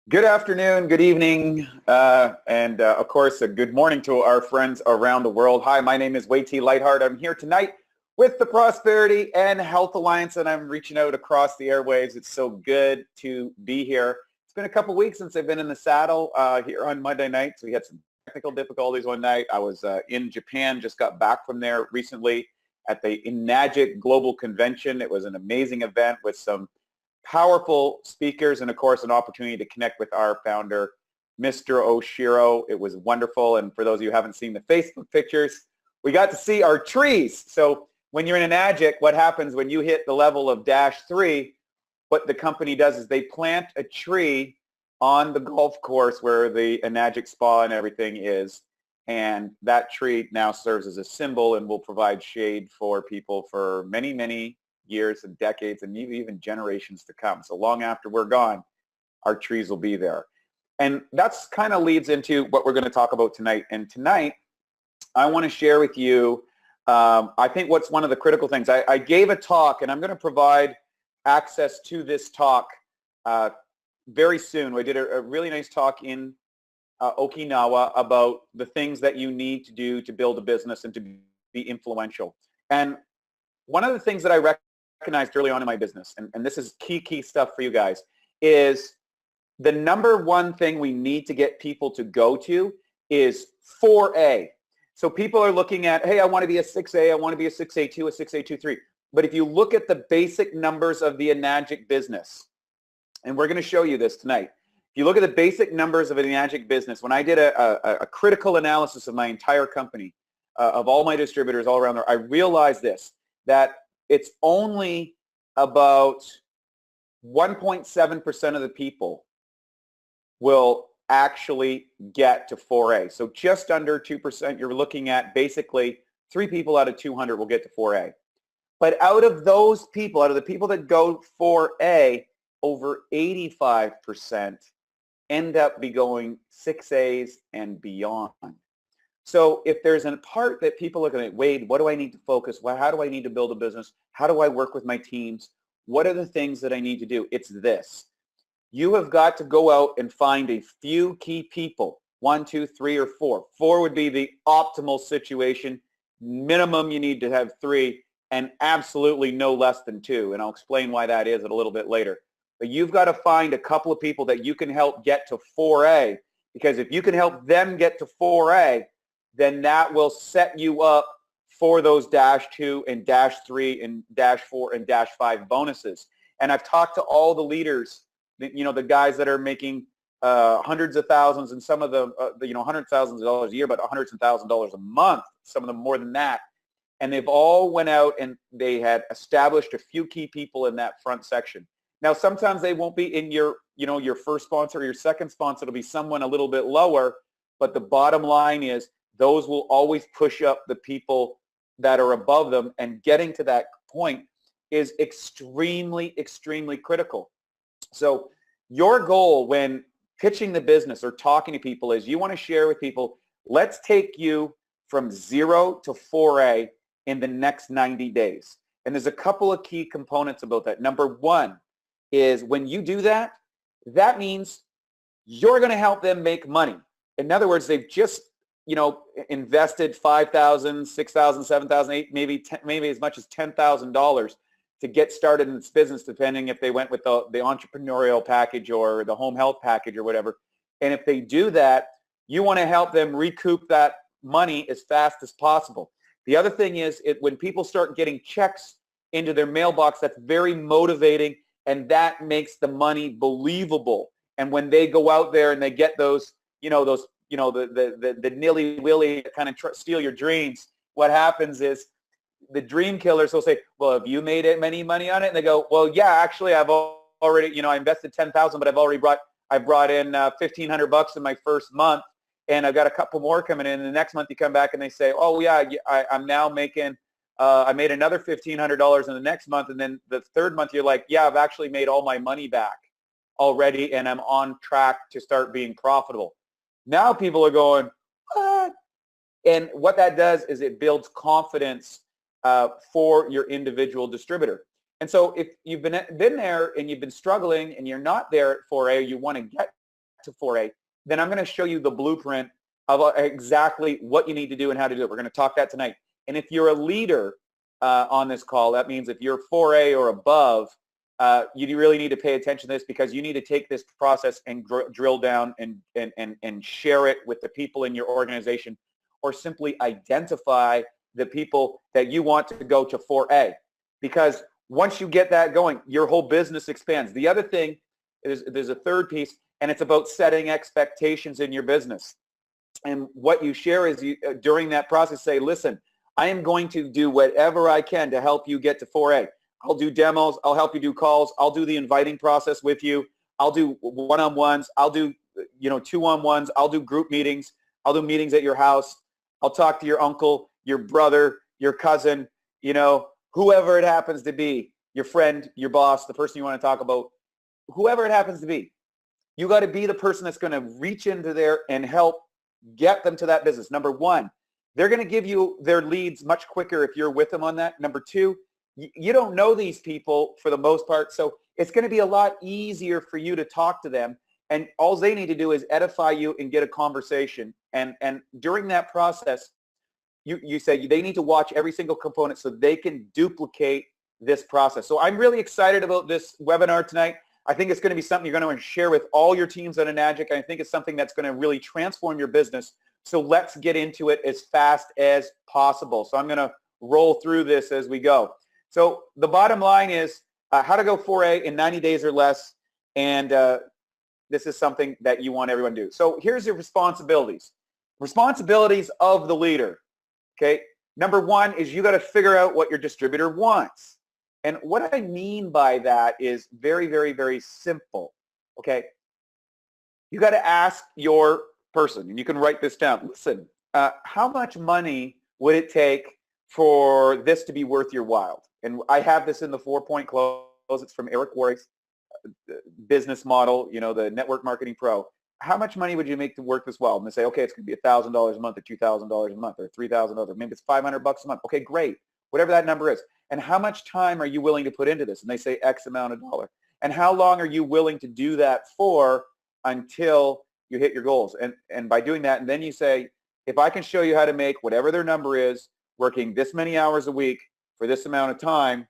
Good afternoon, good evening, and of course, a good morning to our friends around the world. Hi, my name is Wei T. Lightheart. I'm here tonight with the Prosperity and Health Alliance, and I'm reaching out across the airwaves. It's so good to be here. It's been a couple weeks since I've been in the saddle here on Monday nights. We had some technical difficulties one night. I was in Japan, just got back from there recently at the Enagic Global Convention. It was an amazing event with some powerful speakers and, of course, an opportunity to connect with our founder, Mr. Oshiro. It was wonderful. And for those of you who haven't seen the Facebook pictures, we got to see our trees. So when you're in Enagic, what happens when you hit the level of -3, what the company does is they plant a tree on the golf course where the Enagic spa and everything is. And that tree now serves as a symbol and will provide shade for people for many, many years and decades and even generations to come. So long after we're gone, our trees will be there. And that's kind of leads into what we're going to talk about tonight. And tonight, I want to share with you, I think what's one of the critical things. I gave a talk, and I'm going to provide access to this talk very soon. We did a really nice talk in Okinawa about the things that you need to do to build a business and to be influential. And one of the things that I recognized early on in my business, and this is key stuff for you guys, is the number one thing we need to get people to go to is 4A. So people are looking at, hey, I want to be a 6A, I want to be a 6A2, a 6A23. But if you look at the basic numbers of the Enagic business, and we're going to show you this tonight, if you look at the basic numbers of an Enagic business, when I did a critical analysis of my entire company, of all my distributors all around there, I realized this, that it's only about 1.7% of the people will actually get to 4A. So just under 2%, you're looking at basically 3 people out of 200 will get to 4A. But out of those people, out of the people that go 4A, over 85% end up be going 6As and beyond. So if there's a part that people are going to, Wade, what do I need to focus? How do I need to build a business? How do I work with my teams? What are the things that I need to do? It's this. You have got to go out and find a few key people, 1, 2, 3, or 4. 4 would be the optimal situation. Minimum you need to have 3, and absolutely no less than 2. And I'll explain why that is a little bit later. But you've got to find a couple of people that you can help get to 4A, because if you can help them get to 4A, then that will set you up for those -2 and -3 and -4 and -5 bonuses. And I've talked to all the leaders, the guys that are making hundreds of thousands and some of them, hundreds of thousands of dollars a year, but hundreds of thousands of dollars a month, some of them more than that. And they've all went out and they had established a few key people in that front section. Now, sometimes they won't be in your first sponsor or your second sponsor. It'll be someone a little bit lower, but the bottom line is those will always push up the people that are above them, and getting to that point is extremely, extremely critical. So your goal when pitching the business or talking to people is you want to share with people, let's take you from 0 to 4A in the next 90 days. And there's a couple of key components about that. Number one is when you do that, that means you're going to help them make money. In other words, they've just invested $5,000, $6,000, $7,000, maybe as much as $10,000 to get started in this business, depending if they went with the entrepreneurial package or the home health package or whatever. And if they do that, you want to help them recoup that money as fast as possible. The other thing is when people start getting checks into their mailbox, that's very motivating, and that makes the money believable. And when they go out there and they get those the nilly-willy kind of steal your dreams, what happens is the dream killers will say, well, have you made any money on it? And they go, well, yeah, actually, I've already, I invested $10,000, but I brought in $1,500 in my first month, and I've got a couple more coming in. And the next month you come back and they say, oh, yeah, I'm now making, I made another $1,500 in the next month. And then the third month you're like, yeah, I've actually made all my money back already, and I'm on track to start being profitable. Now people are going, what? And what that does is it builds confidence for your individual distributor. And so if you've been there and you've been struggling and you're not there at 4A, you want to get to 4A, then I'm going to show you the blueprint of exactly what you need to do and how to do it. We're going to talk that tonight. And if you're a leader on this call, that means if you're 4A or above, you really need to pay attention to this, because you need to take this process and drill down and share it with the people in your organization, or simply identify the people that you want to go to 4A. Because once you get that going, your whole business expands. The other thing is, there's a third piece, and it's about setting expectations in your business. And what you share is, you, during that process, say, listen, I am going to do whatever I can to help you get to 4A. I'll do demos. I'll help you do calls. I'll do the inviting process with you. I'll do one-on-ones. I'll do, two-on-ones. I'll do group meetings. I'll do meetings at your house. I'll talk to your uncle, your brother, your cousin, whoever it happens to be, your friend, your boss, the person you want to talk about, whoever it happens to be. You got to be the person that's going to reach into there and help get them to that business. Number one, they're going to give you their leads much quicker if you're with them on that. Number two, you don't know these people for the most part, so it's going to be a lot easier for you to talk to them, and all they need to do is edify you and get a conversation. And during that process, you say they need to watch every single component so they can duplicate this process. So I'm really excited about this webinar tonight. I think it's going to be something you're going to share with all your teams at Enagic. I think it's something that's going to really transform your business. So let's get into it as fast as possible. So I'm going to roll through this as we go. So the bottom line is how to go 4A in 90 days or less. And this is something that you want everyone to do. So here's your responsibilities. Responsibilities of the leader. Okay. Number one is you got to figure out what your distributor wants. And what I mean by that is very, very, very simple. Okay. You got to ask your person, and you can write this down. Listen, how much money would it take for this to be worth your while? And I have this in the 4-point close. It's from Eric Worre's business model, the Network Marketing Pro. How much money would you make to work this well? And they say, okay, it's going to be $1,000 a month, or $2,000 a month, or $3,000, or maybe it's $500 a month. Okay, great. Whatever that number is. And how much time are you willing to put into this? And they say X amount of dollar. And how long are you willing to do that for until you hit your goals? And by doing that, and then you say, if I can show you how to make whatever their number is, working this many hours a week for this amount of time,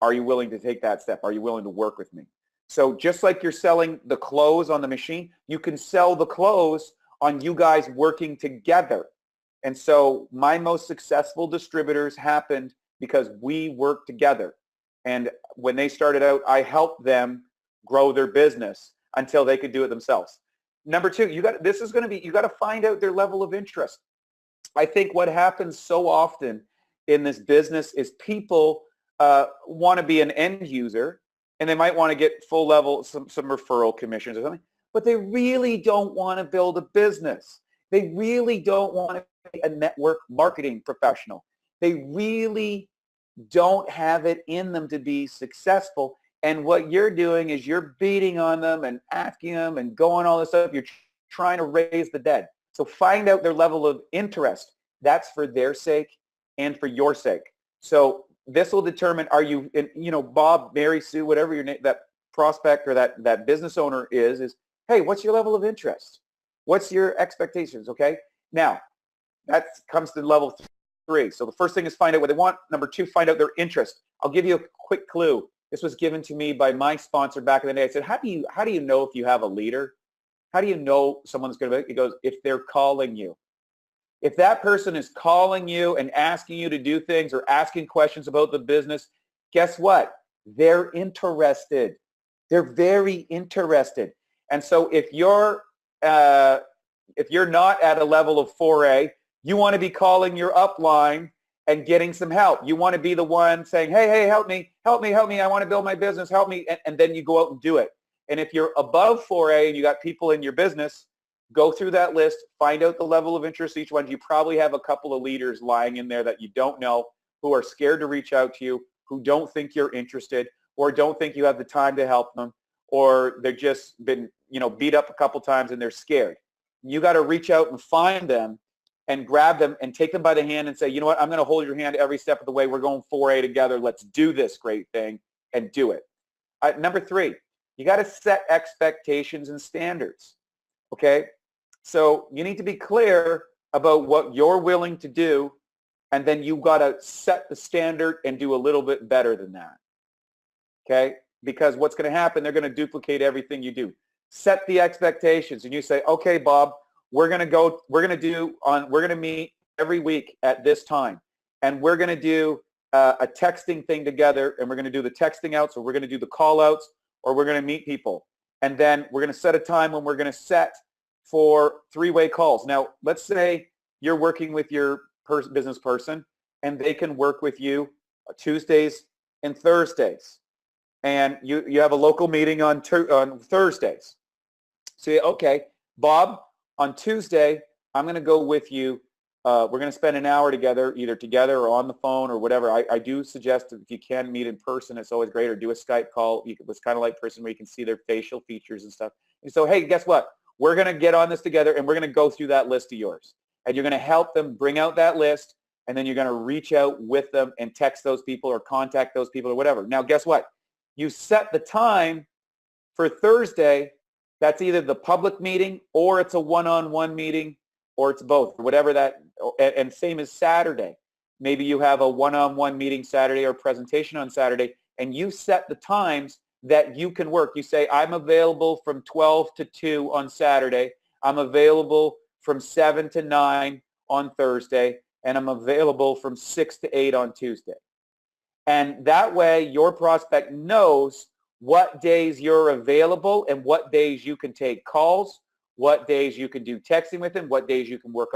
are you willing to take that step? Are you willing to work with me? So just like you're selling the clothes on the machine, you can sell the clothes on you guys working together. And so my most successful distributors happened because we worked together. And when they started out, I helped them grow their business until they could do it themselves. Number two, you got to find out their level of interest. I think what happens so often in this business is people want to be an end user, and they might want to get full level, some referral commissions or something, but they really don't want to build a business. They really don't want to be a network marketing professional. They really don't have it in them to be successful. And what you're doing is you're beating on them and asking them and going all this stuff. You're trying to raise the dead. So find out their level of interest. That's for their sake and for your sake. So this will determine, are you, Bob, Mary, Sue, whatever your name, that prospect or that business owner is, hey, what's your level of interest? What's your expectations, okay? Now, that comes to level 3. So the first thing is find out what they want. Number 2, find out their interest. I'll give you a quick clue. This was given to me by my sponsor back in the day. I said, how do you know if you have a leader? How do you know someone's going to be? He goes, if they're calling you. If that person is calling you and asking you to do things or asking questions about the business, guess what? They're interested. They're very interested. And so if you're not at a level of 4A, you want to be calling your upline and getting some help. You want to be the one saying, hey, help me. I want to build my business. Help me. And then you go out and do it. And if you're above 4A and you got people in your business, go through that list, find out the level of interest each one. You probably have a couple of leaders lying in there that you don't know, who are scared to reach out to you, who don't think you're interested, or don't think you have the time to help them, or they've just been, beat up a couple times and they're scared. You got to reach out and find them and grab them and take them by the hand and say, you know what, I'm going to hold your hand every step of the way. We're going 4A together. Let's do this great thing and do it. Number 3, You got to set expectations and standards, okay? So you need to be clear about what you're willing to do, and then you got to set the standard and do a little bit better than that, okay? Because what's going to happen, they're going to duplicate everything you do. Set the expectations, and you say, okay, Bob, we're going to meet every week at this time, and we're going to do a texting thing together, and we're going to do the texting outs, or we're going to do the call outs, or we're going to meet people. And then we're going to set a time when we're going to set for three-way calls. Now, let's say you're working with your business person, and they can work with you Tuesdays and Thursdays. And you have a local meeting on Thursdays. Say, okay, Bob, on Tuesday, I'm going to go with you. We're going to spend an hour together, either together or on the phone or whatever. I do suggest that if you can meet in person, it's always great, or do a Skype call. It's kind of like person where you can see their facial features and stuff. And so, hey, guess what? We're going to get on this together, and we're going to go through that list of yours. And you're going to help them bring out that list, and then you're going to reach out with them and text those people or contact those people or whatever. Now, guess what? You set the time for Thursday. That's either the public meeting, or it's a one-on-one meeting, or it's both, whatever that, and same as Saturday. Maybe you have a one-on-one meeting Saturday or presentation on Saturday, and you set the times that you can work. You say, I'm available from 12 to 2 on Saturday. I'm available from 7 to 9 on Thursday, and I'm available from 6 to 8 on Tuesday. And that way, your prospect knows what days you're available and what days you can take calls, what days you can do texting with them, what days you can work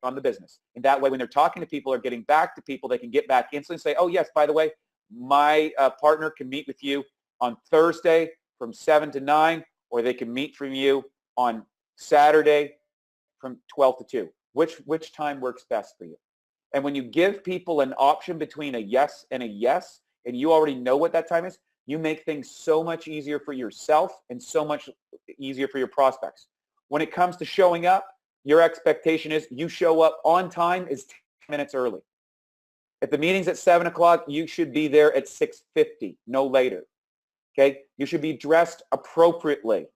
on the business. And that way, when they're talking to people or getting back to people, they can get back instantly and say, oh, yes, by the way, my partner can meet with you on Thursday from 7 to 9, or they can meet from you on Saturday from 12 to 2. Which time works best for you? And when you give people an option between a yes, and you already know what that time is, you make things so much easier for yourself and so much easier for your prospects. When it comes to showing up, your expectation is you show up on time is 10 minutes early. If the meeting's at 7 o'clock, you should be there at 6:50, no later. Okay? You should be dressed appropriately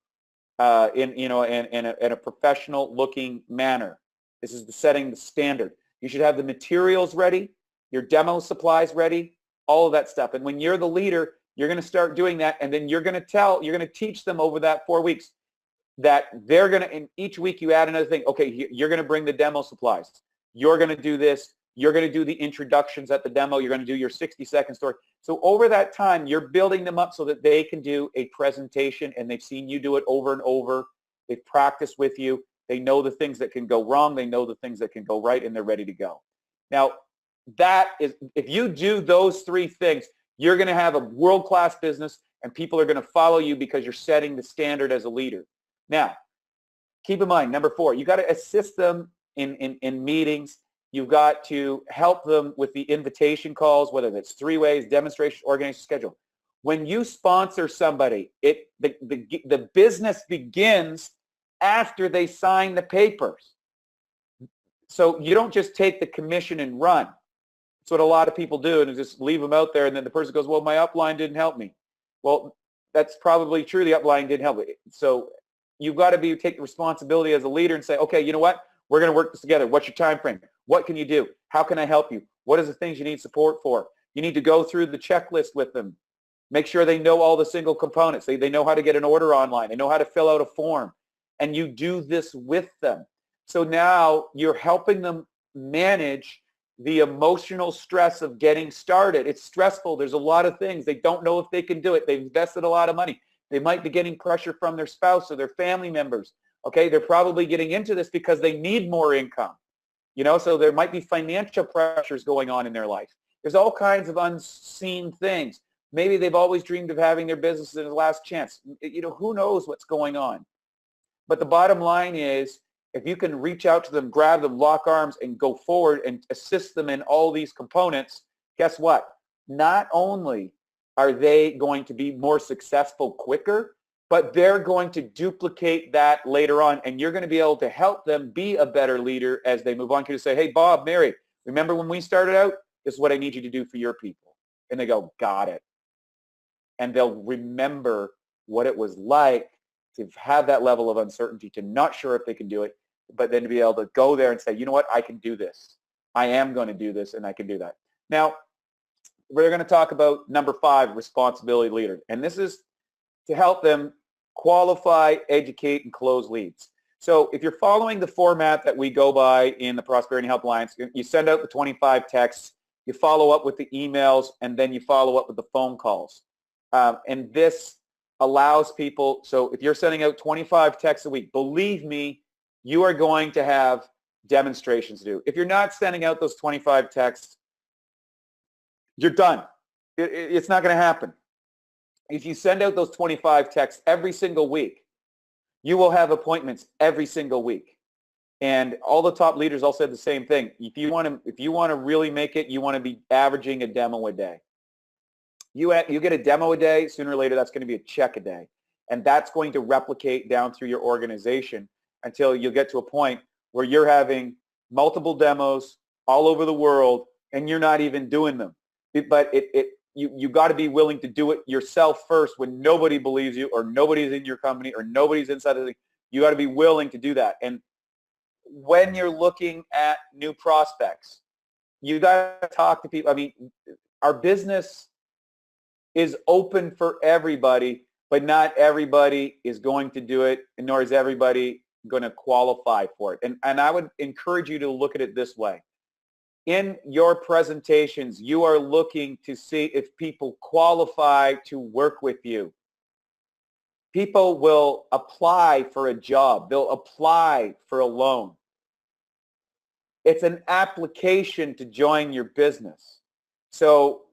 in a professional looking manner. This is setting the standard. You should have the materials ready, your demo supplies ready, all of that stuff. And when you're the leader, you're going to start doing that, and then you're going to teach them over that 4 weeks that they're going to, in each week you add another thing. Okay, you're going to bring the demo supplies. You're going to do this. You're going to do the introductions at the demo. You're going to do your 60-second story. So over that time, you're building them up so that they can do a presentation, and they've seen you do it over and over. They've practiced with you. They know the things that can go wrong. They know the things that can go right, and they're ready to go. Now, that is, if you do those three things, you're going to have a world-class business, and people are going to follow you because you're setting the standard as a leader. Now, keep in mind, number 4, you got to assist them in meetings. You've got to help them with the invitation calls, whether it's 3-ways, demonstration, organization, schedule. When you sponsor somebody, the business begins after they sign the papers. So you don't just take the commission and run. That's what a lot of people do, and just leave them out there, and then the person goes, well, my upline didn't help me. Well, that's probably true. The upline didn't help me. So you've got to take responsibility as a leader and say, okay, you know what? We're going to work this together. What's your time frame? What can you do? How can I help you? What are the things you need support for? You need to go through the checklist with them. Make sure they know all the single components. They know how to get an order online. They know how to fill out a form. And you do this with them. So now you're helping them manage the emotional stress of getting started. It's stressful. There's a lot of things. They don't know if they can do it. They've invested a lot of money. They might be getting pressure from their spouse or their family members. Okay, they're probably getting into this because they need more income. So there might be financial pressures going on in their life. There's all kinds of unseen things. Maybe they've always dreamed of having their business in the last chance. Who knows what's going on? But the bottom line is, if you can reach out to them, grab them, lock arms, and go forward and assist them in all these components, guess what? Not only are they going to be more successful quicker, but they're going to duplicate that later on, and you're going to be able to help them be a better leader as they move on. You can say, hey, Bob, Mary, remember when we started out? This is what I need you to do for your people. And they go, got it. And they'll remember what it was like to have that level of uncertainty, to not sure if they can do it, but then to be able to go there and say, you know what, I can do this. I am going to do this, and I can do that. Now, we're going to talk about number 5, responsibility leader. And this is to help them qualify, educate, and close leads. So if you're following the format that we go by in the Prosperity and Health Alliance, you send out the 25 texts, you follow up with the emails, and then you follow up with the phone calls. And this allows people, so if you're sending out 25 texts a week, believe me, you are going to have demonstrations to do. If you're not sending out those 25 texts, you're done. It's not going to happen. If you send out those 25 texts every single week, you will have appointments every single week. And all the top leaders all said the same thing. If you want to really make it, you want to be averaging a demo a day. You get a demo a day, sooner or later that's going to be a check a day. And that's going to replicate down through your organization until you get to a point where you're having multiple demos all over the world and you're not even doing them. But you got to be willing to do it yourself first when nobody believes you or nobody's in your company or nobody's inside the thing. You got to be willing to do that. And when you're looking at new prospects, you got to talk to people. I mean, our business is open for everybody, but not everybody is going to do it, and nor is everybody going to qualify for it. And I would encourage you to look at it this way. In your presentations, you are looking to see if people qualify to work with you. People will apply for a job. They'll apply for a loan. It's an application to join your business. So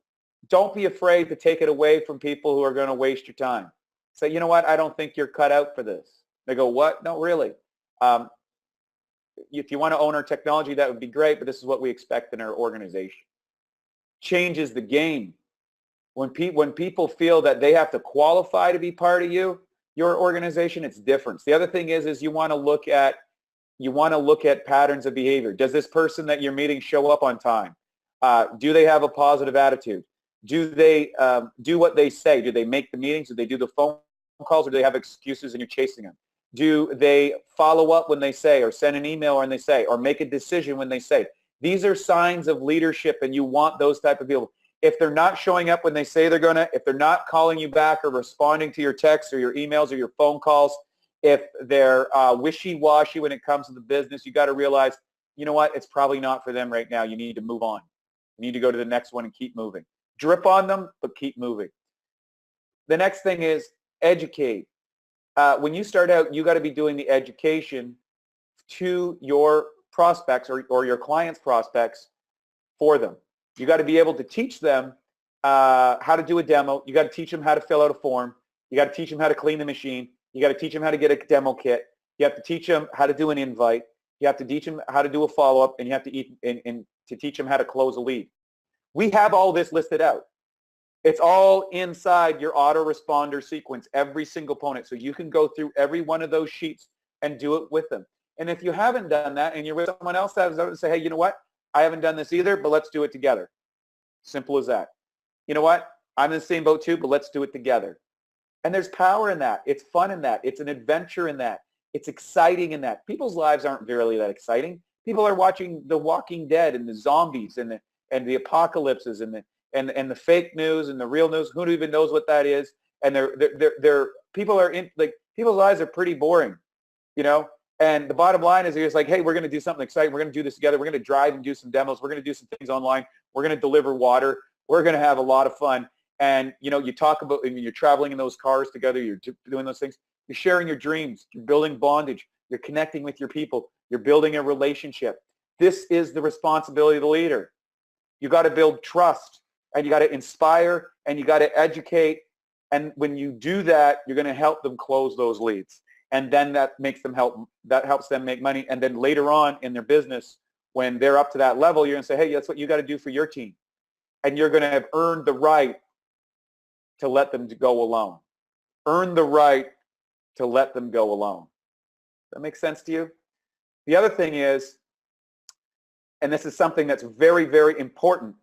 don't be afraid to take it away from people who are going to waste your time. Say, you know what, I don't think you're cut out for this. They go, what? No, really. If you want to own our technology, that would be great, but this is what we expect in our organization. Changes the game. When people feel that they have to qualify to be part of your organization, it's different. The other thing is you want to look at patterns of behavior. Does this person that you're meeting show up on time? Do they have a positive attitude? Do they do what they say? Do they make the meetings? Do they do the phone calls, or do they have excuses and you're chasing them? Do they follow up when they say, or send an email when they say, or make a decision when they say? These are signs of leadership, and you want those type of people. If they're not showing up when they say they're going to, if they're not calling you back or responding to your texts or your emails or your phone calls, if they're wishy-washy when it comes to the business, you got to realize, you know what, it's probably not for them right now. You need to move on. You need to go to the next one and keep moving. Drip on them, but keep moving. The next thing is educate. When you start out, you got to be doing the education to your prospects or your clients' prospects for them. You got to be able to teach them how to do a demo. You got to teach them how to fill out a form. You got to teach them how to clean the machine. You got to teach them how to get a demo kit. You have to teach them how to do an invite. You have to teach them how to do a follow-up, and you have to teach them how to close a lead. We have all this listed out. It's all inside your autoresponder sequence, every single component. So you can go through every one of those sheets and do it with them. And if you haven't done that and you're with someone else that is say, hey, you know what? I haven't done this either, but let's do it together. Simple as that. You know what? I'm in the same boat too, but let's do it together. And there's power in that. It's fun in that. It's an adventure in that. It's exciting in that. People's lives aren't really that exciting. People are watching The Walking Dead and the zombies and the apocalypses and the fake news and the real news. Who even knows what that is? And people's lives are pretty boring, you know. And the bottom line is, it's like, hey, we're going to do something exciting. We're going to do this together. We're going to drive and do some demos. We're going to do some things online. We're going to deliver water. We're going to have a lot of fun. And you know, you talk about, when you're traveling in those cars together, you're doing those things. You're sharing your dreams. You're building bondage. You're connecting with your people. You're building a relationship. This is the responsibility of the leader. You got to build trust, and you got to inspire, and you got to educate. And when you do that, you're going to help them close those leads. And then that helps them make money. And then later on in their business, when they're up to that level, you're going to say, hey, that's what you got to do for your team. And you're going to have earned the right to let them go alone. Earn the right to let them go alone. Does that make sense to you? The other thing is, and this is something that's very, very important,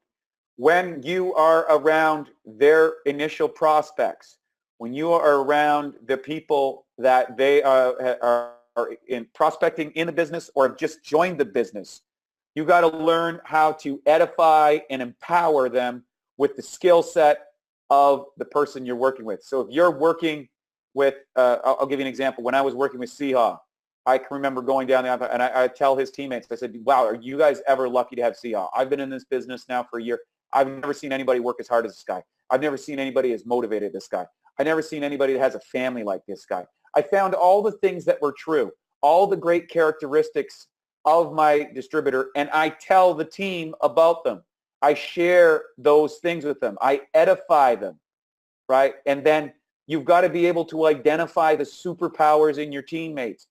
when you are around their initial prospects, when you are around the people that they are in prospecting in the business or have just joined the business, you got to learn how to edify and empower them with the skill set of the person you're working with. So if you're working with, I'll give you an example. When I was working with Siha, I can remember going down the and I tell his teammates, I said, wow, are you guys ever lucky to have Siha? I've been in this business now for a year. I've never seen anybody work as hard as this guy. I've never seen anybody as motivated as this guy. I've never seen anybody that has a family like this guy. I found all the things that were true, all the great characteristics of my distributor, and I tell the team about them. I share those things with them. I edify them, right? And then you've got to be able to identify the superpowers in your teammates.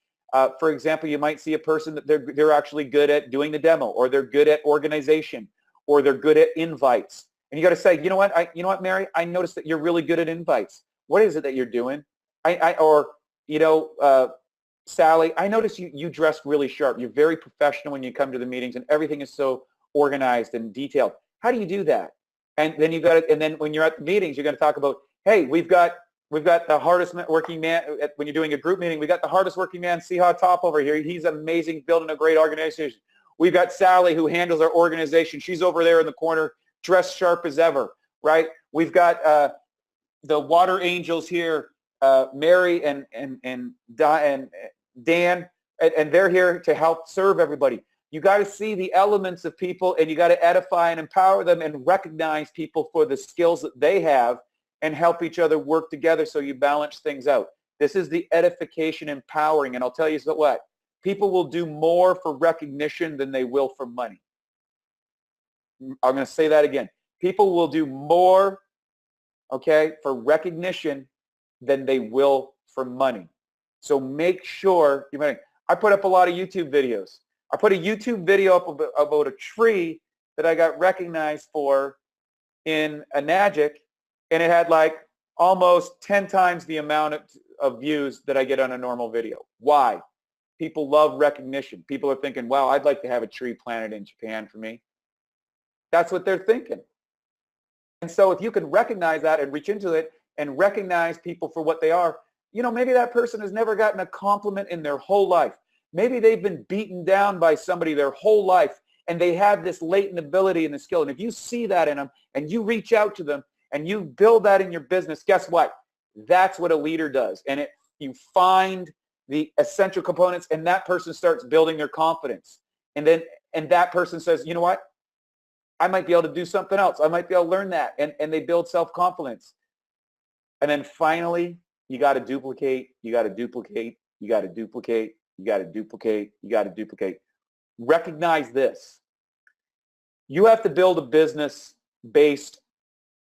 For example, you might see a person that they're actually good at doing the demo, or they're good at organization, or they're good at invites. And you got to say, you know what, Mary, I noticed that you're really good at invites. What is it that you're doing? Sally, I noticed you dress really sharp. You're very professional when you come to the meetings, and everything is so organized and detailed. How do you do that? And then and then when you're at the meetings, you're going to talk about, hey, we've got the hardest working man. When you're doing a group meeting, we got the hardest working man, Siha Top over here. He's amazing, building a great organization. We've got Sally, who handles our organization. She's over there in the corner, dressed sharp as ever, right? We've got the water angels here, Mary and Dan, and they're here to help serve everybody. You got to see the elements of people, and you got to edify and empower them and recognize people for the skills that they have and help each other work together so you balance things out. This is the edification, empowering, and I'll tell you what, people will do more for recognition than they will for money. I'm going to say that again. People will do more, okay, for recognition than they will for money. So make sure you're money. I put up a lot of YouTube videos. I put a YouTube video up about a tree that I got recognized for in a Anagic, and it had like almost 10 times the amount of views that I get on a normal video. Why? People love recognition. People are thinking, wow, I'd like to have a tree planted in Japan for me. That's what they're thinking. And so if you can recognize that and reach into it and recognize people for what they are, you know, maybe that person has never gotten a compliment in their whole life. Maybe they've been beaten down by somebody their whole life, and they have this latent ability and the skill. And if you see that in them and you reach out to them and you build that in your business, guess what? That's what a leader does. And you find the essential components, and that person starts building their confidence. And that person says, you know what? I might be able to do something else. I might be able to learn that. And they build self-confidence. And then finally, you got to duplicate, you got to duplicate, you got to duplicate, you got to duplicate, you got to duplicate. Recognize this. You have to build a business based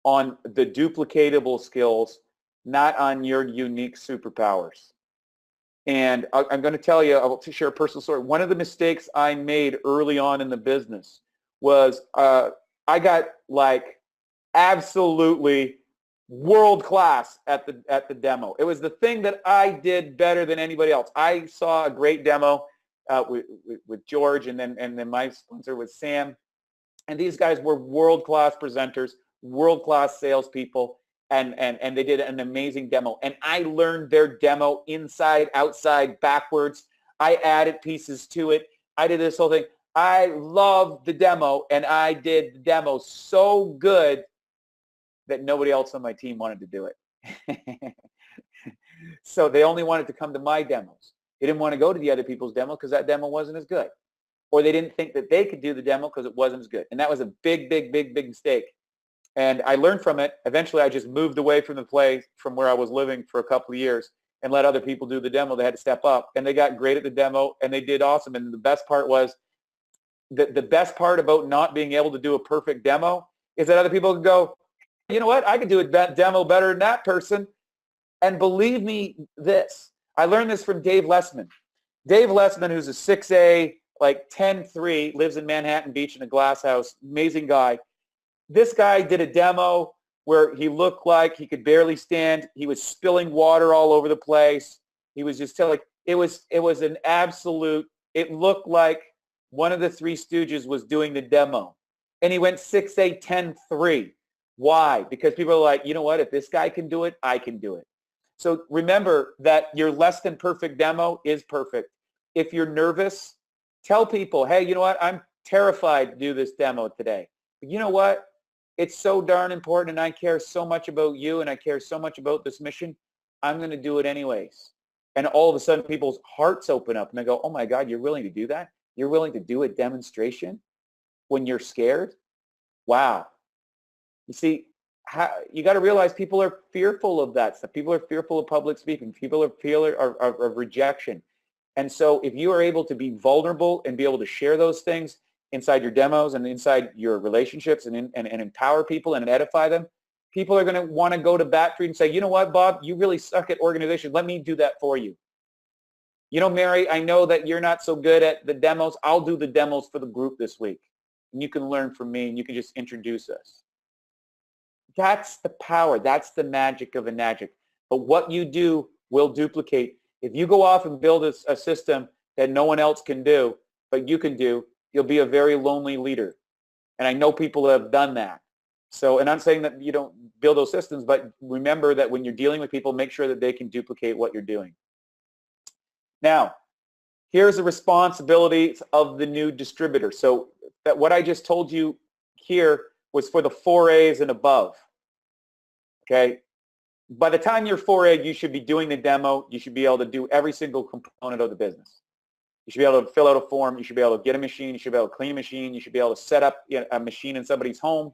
on the duplicatable skills, not on your unique superpowers. And I'm going to tell you, I'll share a personal story. One of the mistakes I made early on in the business was I got like absolutely world class at the demo. It was the thing that I did better than anybody else. I saw a great demo with George, and then my sponsor was Sam, and these guys were world class presenters, world class salespeople, and they did an amazing demo. And I learned their demo inside, outside, backwards. I added pieces to it. I did this whole thing. I loved the demo, and I did the demo so good that nobody else on my team wanted to do it. So they only wanted to come to my demos. They didn't want to go to the other people's demo because that demo wasn't as good. Or they didn't think that they could do the demo because it wasn't as good. And that was a big, big, big, big mistake. And I learned from it. Eventually, I just moved away from the place from where I was living for a couple of years and let other people do the demo. They had to step up. And they got great at the demo, and they did awesome. And the best part was, the best part about not being able to do a perfect demo is that other people can go, you know what, I could do a demo better than that person. And believe me this, I learned this from Dave Lessman. Dave Lessman, who's a 6A, like 10-3, lives in Manhattan Beach in a glass house, amazing guy. This guy did a demo where he looked like he could barely stand. He was spilling water all over the place. He was just telling, it was an absolute, it looked like one of the Three Stooges was doing the demo. And he went 6A, 10-3. Why? Because people are like, you know what, if this guy can do it, I can do it. So remember that your less than perfect demo is perfect. If you're nervous, tell people, hey, you know what, I'm terrified to do this demo today. But you know what? It's so darn important and I care so much about you and I care so much about this mission. I'm going to do it anyways. And all of a sudden people's hearts open up and they go, oh my God, you're willing to do that? You're willing to do a demonstration when you're scared? Wow. You see, you got to realize people are fearful of that stuff. People are fearful of public speaking. People are fearful of rejection. And so if you are able to be vulnerable and be able to share those things inside your demos and inside your relationships and empower people and edify them, people are going to want to go to bat for you and say, you know what, Bob, you really suck at organization. Let me do that for you. You know, Mary, I know that you're not so good at the demos. I'll do the demos for the group this week. And you can learn from me and you can just introduce us. That's the power. That's the magic of Enagic. But what you do will duplicate. If you go off and build a system that no one else can do, but you can do, you'll be a very lonely leader. And I know people have done that. So, and I'm saying that you don't build those systems, but remember that when you're dealing with people, make sure that they can duplicate what you're doing. Now, here's the responsibilities of the new distributor. So that what I just told you here was for the 4As and above. Okay? By the time you're 4A, you should be doing the demo. You should be able to do every single component of the business. You should be able to fill out a form. You should be able to get a machine. You should be able to clean a machine. You should be able to set up a machine in somebody's home.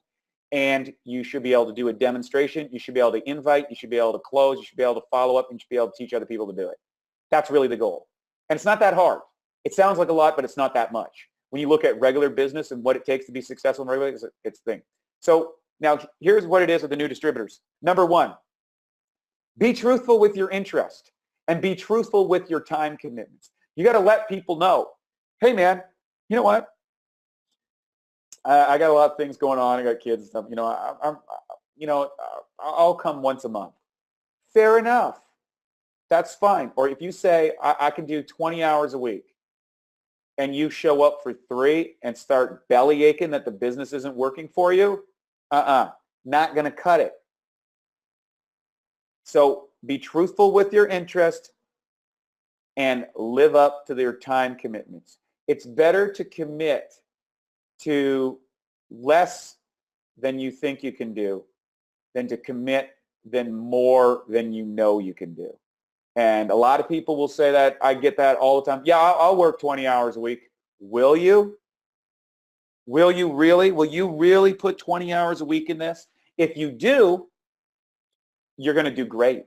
And you should be able to do a demonstration. You should be able to invite. You should be able to close. You should be able to follow up. And you should be able to teach other people to do it. That's really the goal. And it's not that hard. It sounds like a lot, but it's not that much. When you look at regular business and what it takes to be successful in regular business, it's a thing. So now here's what it is with the new distributors. Number one, be truthful with your interest and be truthful with your time commitments. You got to let people know, hey man, you know what? I got a lot of things going on. I got kids and stuff. You know, I'll come once a month. Fair enough. That's fine. Or if you say I can do 20 hours a week and you show up for 3 and start belly aching that the business isn't working for you, not going to cut it. So be truthful with your interest and live up to their time commitments. It's better to commit to less than you think you can do than to commit than more than you know you can do. And a lot of people will say that. I get that all the time. Yeah, I'll work 20 hours a week. Will you? Will you really? Will you really put 20 hours a week in this? If you do, you're going to do great.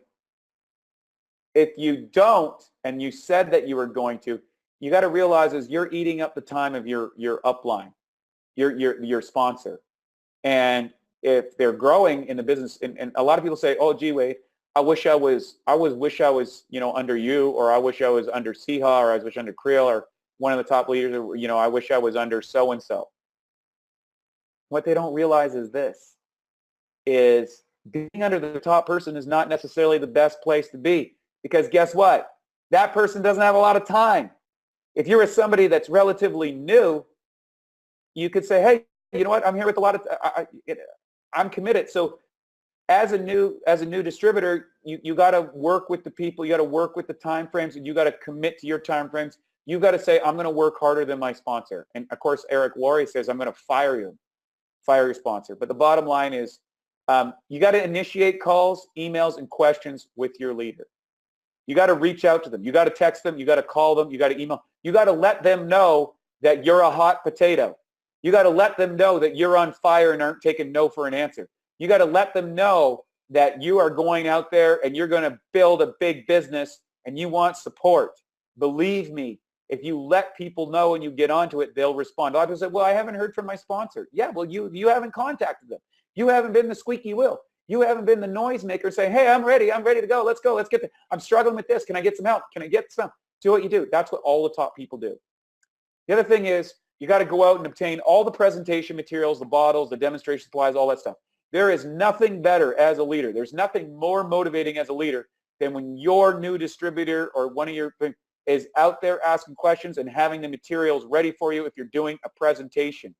If you don't, and you said that you were going to, you got to realize is you're eating up the time of your upline, your sponsor. And if they're growing in the business, and a lot of people say, oh, gee, Wade, I wish I was, you know, under you, or I wish I was under Siha, or I wish under Creel, or one of the top leaders, or, you know, I wish I was under so-and-so. What they don't realize is this, is being under the top person is not necessarily the best place to be, because guess what? That person doesn't have a lot of time. If you're somebody that's relatively new, you could say, hey, you know what? I'm here with a lot of, I'm committed. So as a new distributor, you got to work with the people. You got to work with the time frames, and you got to commit to your time frames. You got to say, I'm going to work harder than my sponsor. And of course, Eric Laurie says, I'm going to fire your sponsor. But the bottom line is, you got to initiate calls, emails, and questions with your leader. You got to reach out to them. You got to text them. You got to call them. You got to email. You got to let them know that you're a hot potato. You got to let them know that you're on fire and aren't taking no for an answer. You got to let them know that you are going out there and you're going to build a big business and you want support. Believe me, if you let people know and you get onto it, they'll respond. A lot of people say, well, I haven't heard from my sponsor. Yeah, well, you haven't contacted them. You haven't been the squeaky wheel. You haven't been the noisemaker saying, hey, I'm ready to go. Let's go. Let's get there. I'm struggling with this. Can I get some help? Can I get some? Do what you do. That's what all the top people do. The other thing is you got to go out and obtain all the presentation materials, the bottles, the demonstration supplies, all that stuff. There is nothing better as a leader. There's nothing more motivating as a leader than when your new distributor or one of your is out there asking questions and having the materials ready for you if you're doing a presentation.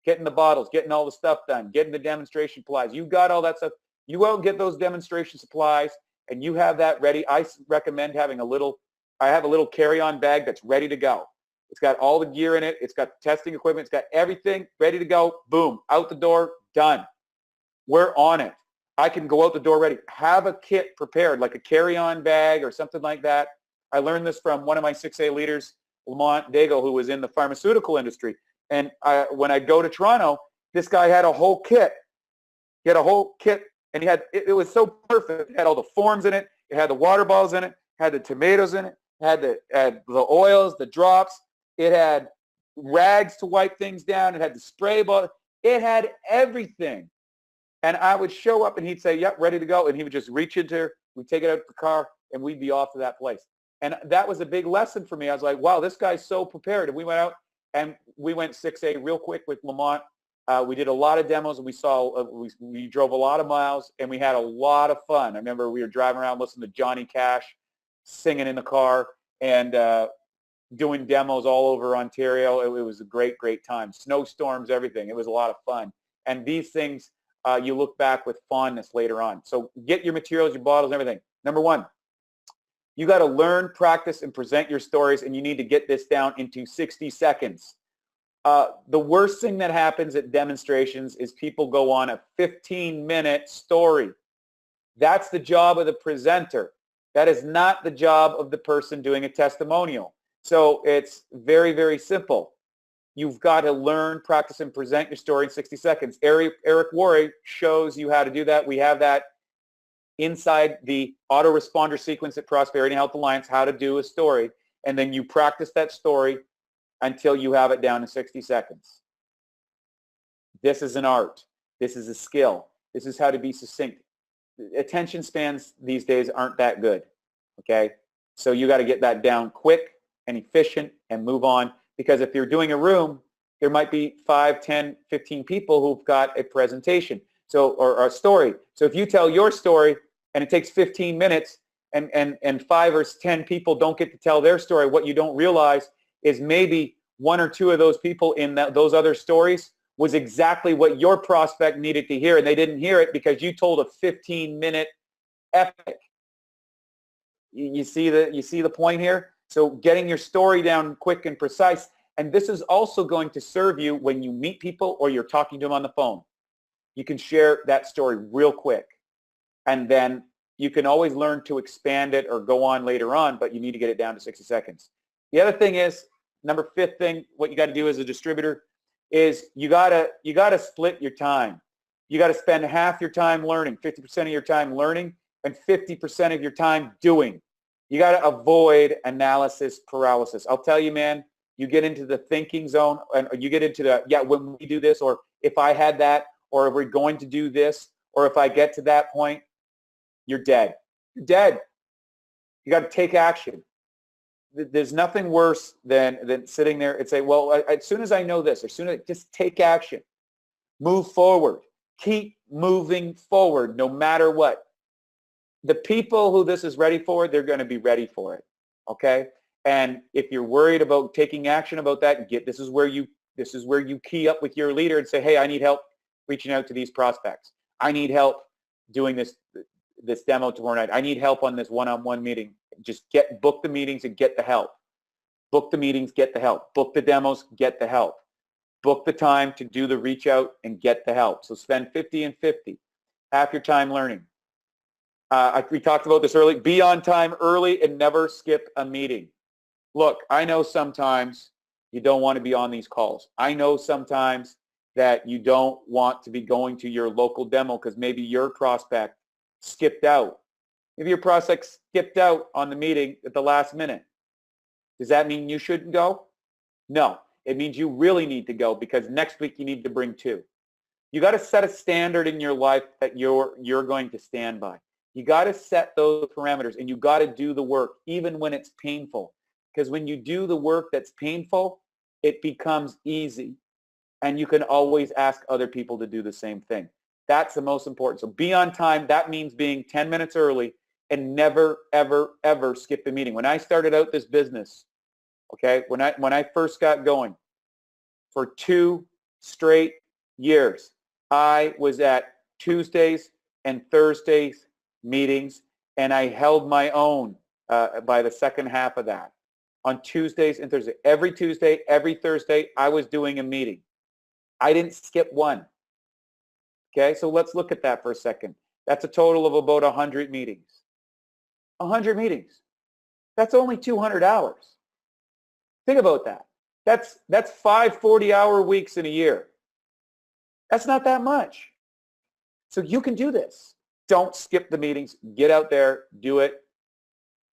getting the bottles, getting all the stuff done, getting the demonstration supplies. You got all that stuff. You go and get those demonstration supplies and you have that ready. I recommend having I have a little carry-on bag that's ready to go. It's got all the gear in it. It's got testing equipment. It's got everything ready to go. Boom, out the door, done. We're on it. I can go out the door ready. Have a kit prepared, like a carry-on bag or something like that. I learned this from one of my 6A leaders, Lamont Daigle, who was in the pharmaceutical industry. And when I go to Toronto, this guy had a whole kit. He had a whole kit, and it was so perfect. It had all the forms in it. It had the water bottles in it. It had the tomatoes in it. It had the oils, the drops. It had rags to wipe things down. It had the spray bottle. It had everything. And I would show up, and he'd say, yep, ready to go. And he would just reach into her. We'd take it out of the car, and we'd be off to that place. And that was a big lesson for me. I was like, wow, this guy's so prepared. And we went out, and we went 6A real quick with Lamont. We did a lot of demos, and we drove a lot of miles, and we had a lot of fun. I remember we were driving around listening to Johnny Cash, singing in the car, and doing demos all over Ontario. It was a great, great time. Snowstorms, everything. It was a lot of fun. And these things, you look back with fondness later on. So get your materials, your bottles, everything. Number one, you got to learn, practice, and present your stories, and you need to get this down into 60 seconds. The worst thing that happens at demonstrations is people go on a 15-minute story. That's the job of the presenter. That is not the job of the person doing a testimonial. So it's very, very simple. You've got to learn, practice, and present your story in 60 seconds. Eric Worre shows you how to do that. We have that inside the autoresponder sequence at Prosperity Health Alliance, how to do a story. And then you practice that story until you have it down to 60 seconds. This is an art. This is a skill. This is how to be succinct. Attention spans these days aren't that good, okay? So you got to get that down quick and efficient and move on, because if you're doing a room, there might be 5, 10, 15 people who've got a presentation or a story. So if you tell your story and it takes 15 minutes and 5 or 10 people don't get to tell their story, what you don't realize is maybe 1 or 2 of those people in those other stories was exactly what your prospect needed to hear, and they didn't hear it because you told a 15-minute epic. You see the point here? So getting your story down quick and precise, and this is also going to serve you when you meet people or you're talking to them on the phone. You can share that story real quick, and then you can always learn to expand it or go on later on, but you need to get it down to 60 seconds. The other thing is, fifth thing, what you got to do as a distributor is you gotta split your time. You got to spend half your time learning, 50% of your time learning, and 50% of your time doing. You got to avoid analysis paralysis. I'll tell you, man, you get into the thinking zone, and you get into when we do this, or if I had that, or if we're going to do this, or if I get to that point, you're dead. You're dead. You got to take action. There's nothing worse than sitting there and say, well, as soon as I know this, just take action. Move forward. Keep moving forward no matter what. The people who this is ready for, they're going to be ready for it, okay? And if you're worried about taking action about that, this is where you key up with your leader and say, hey, I need help reaching out to these prospects. I need help doing this demo tomorrow night. I need help on this one-on-one meeting. Just book the meetings and get the help. Book the meetings, get the help. Book the demos, get the help. Book the time to do the reach out and get the help. So spend 50 and 50. Half your time learning. We talked about this early. Be on time early and never skip a meeting. Look, I know sometimes you don't want to be on these calls. I know sometimes that you don't want to be going to your local demo because maybe your prospect skipped out. Maybe your prospect skipped out on the meeting at the last minute. Does that mean you shouldn't go? No. It means you really need to go because next week you need to bring 2. You got to set a standard in your life that you're going to stand by. You got to set those parameters, and you got to do the work even when it's painful. Because when you do the work that's painful, it becomes easy. And you can always ask other people to do the same thing. That's the most important. So be on time. That means being 10 minutes early and never, ever, ever skip a meeting. When I started out this business, okay, when I first got going, for 2 straight years, I was at Tuesdays and Thursdays meetings, and I held my own by the second half of that. On Tuesdays and Thursdays, every Tuesday, every Thursday, I was doing a meeting. I didn't skip one. Okay, so let's look at that for a second. That's a total of about 100 meetings. 100 meetings. That's only 200 hours. Think about that. That's 5 40-hour weeks in a year. That's not that much. So you can do this. Don't skip the meetings. Get out there, do it.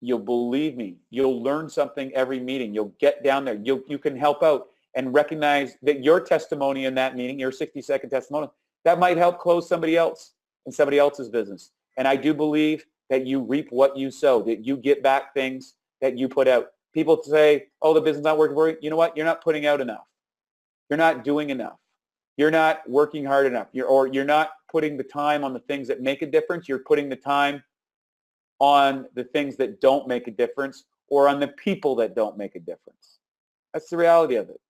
You'll believe me. You'll learn something every meeting. You'll get down there. You can help out and recognize that your testimony in that meeting, your 60-second testimonial, that might help close somebody else in somebody else's business. And I do believe that you reap what you sow, that you get back things that you put out. People say, oh, the business is not working for you. You know what? You're not putting out enough. You're not doing enough. You're not working hard enough. You're not putting the time on the things that make a difference. You're putting the time on the things that don't make a difference, or on the people that don't make a difference. That's the reality of it.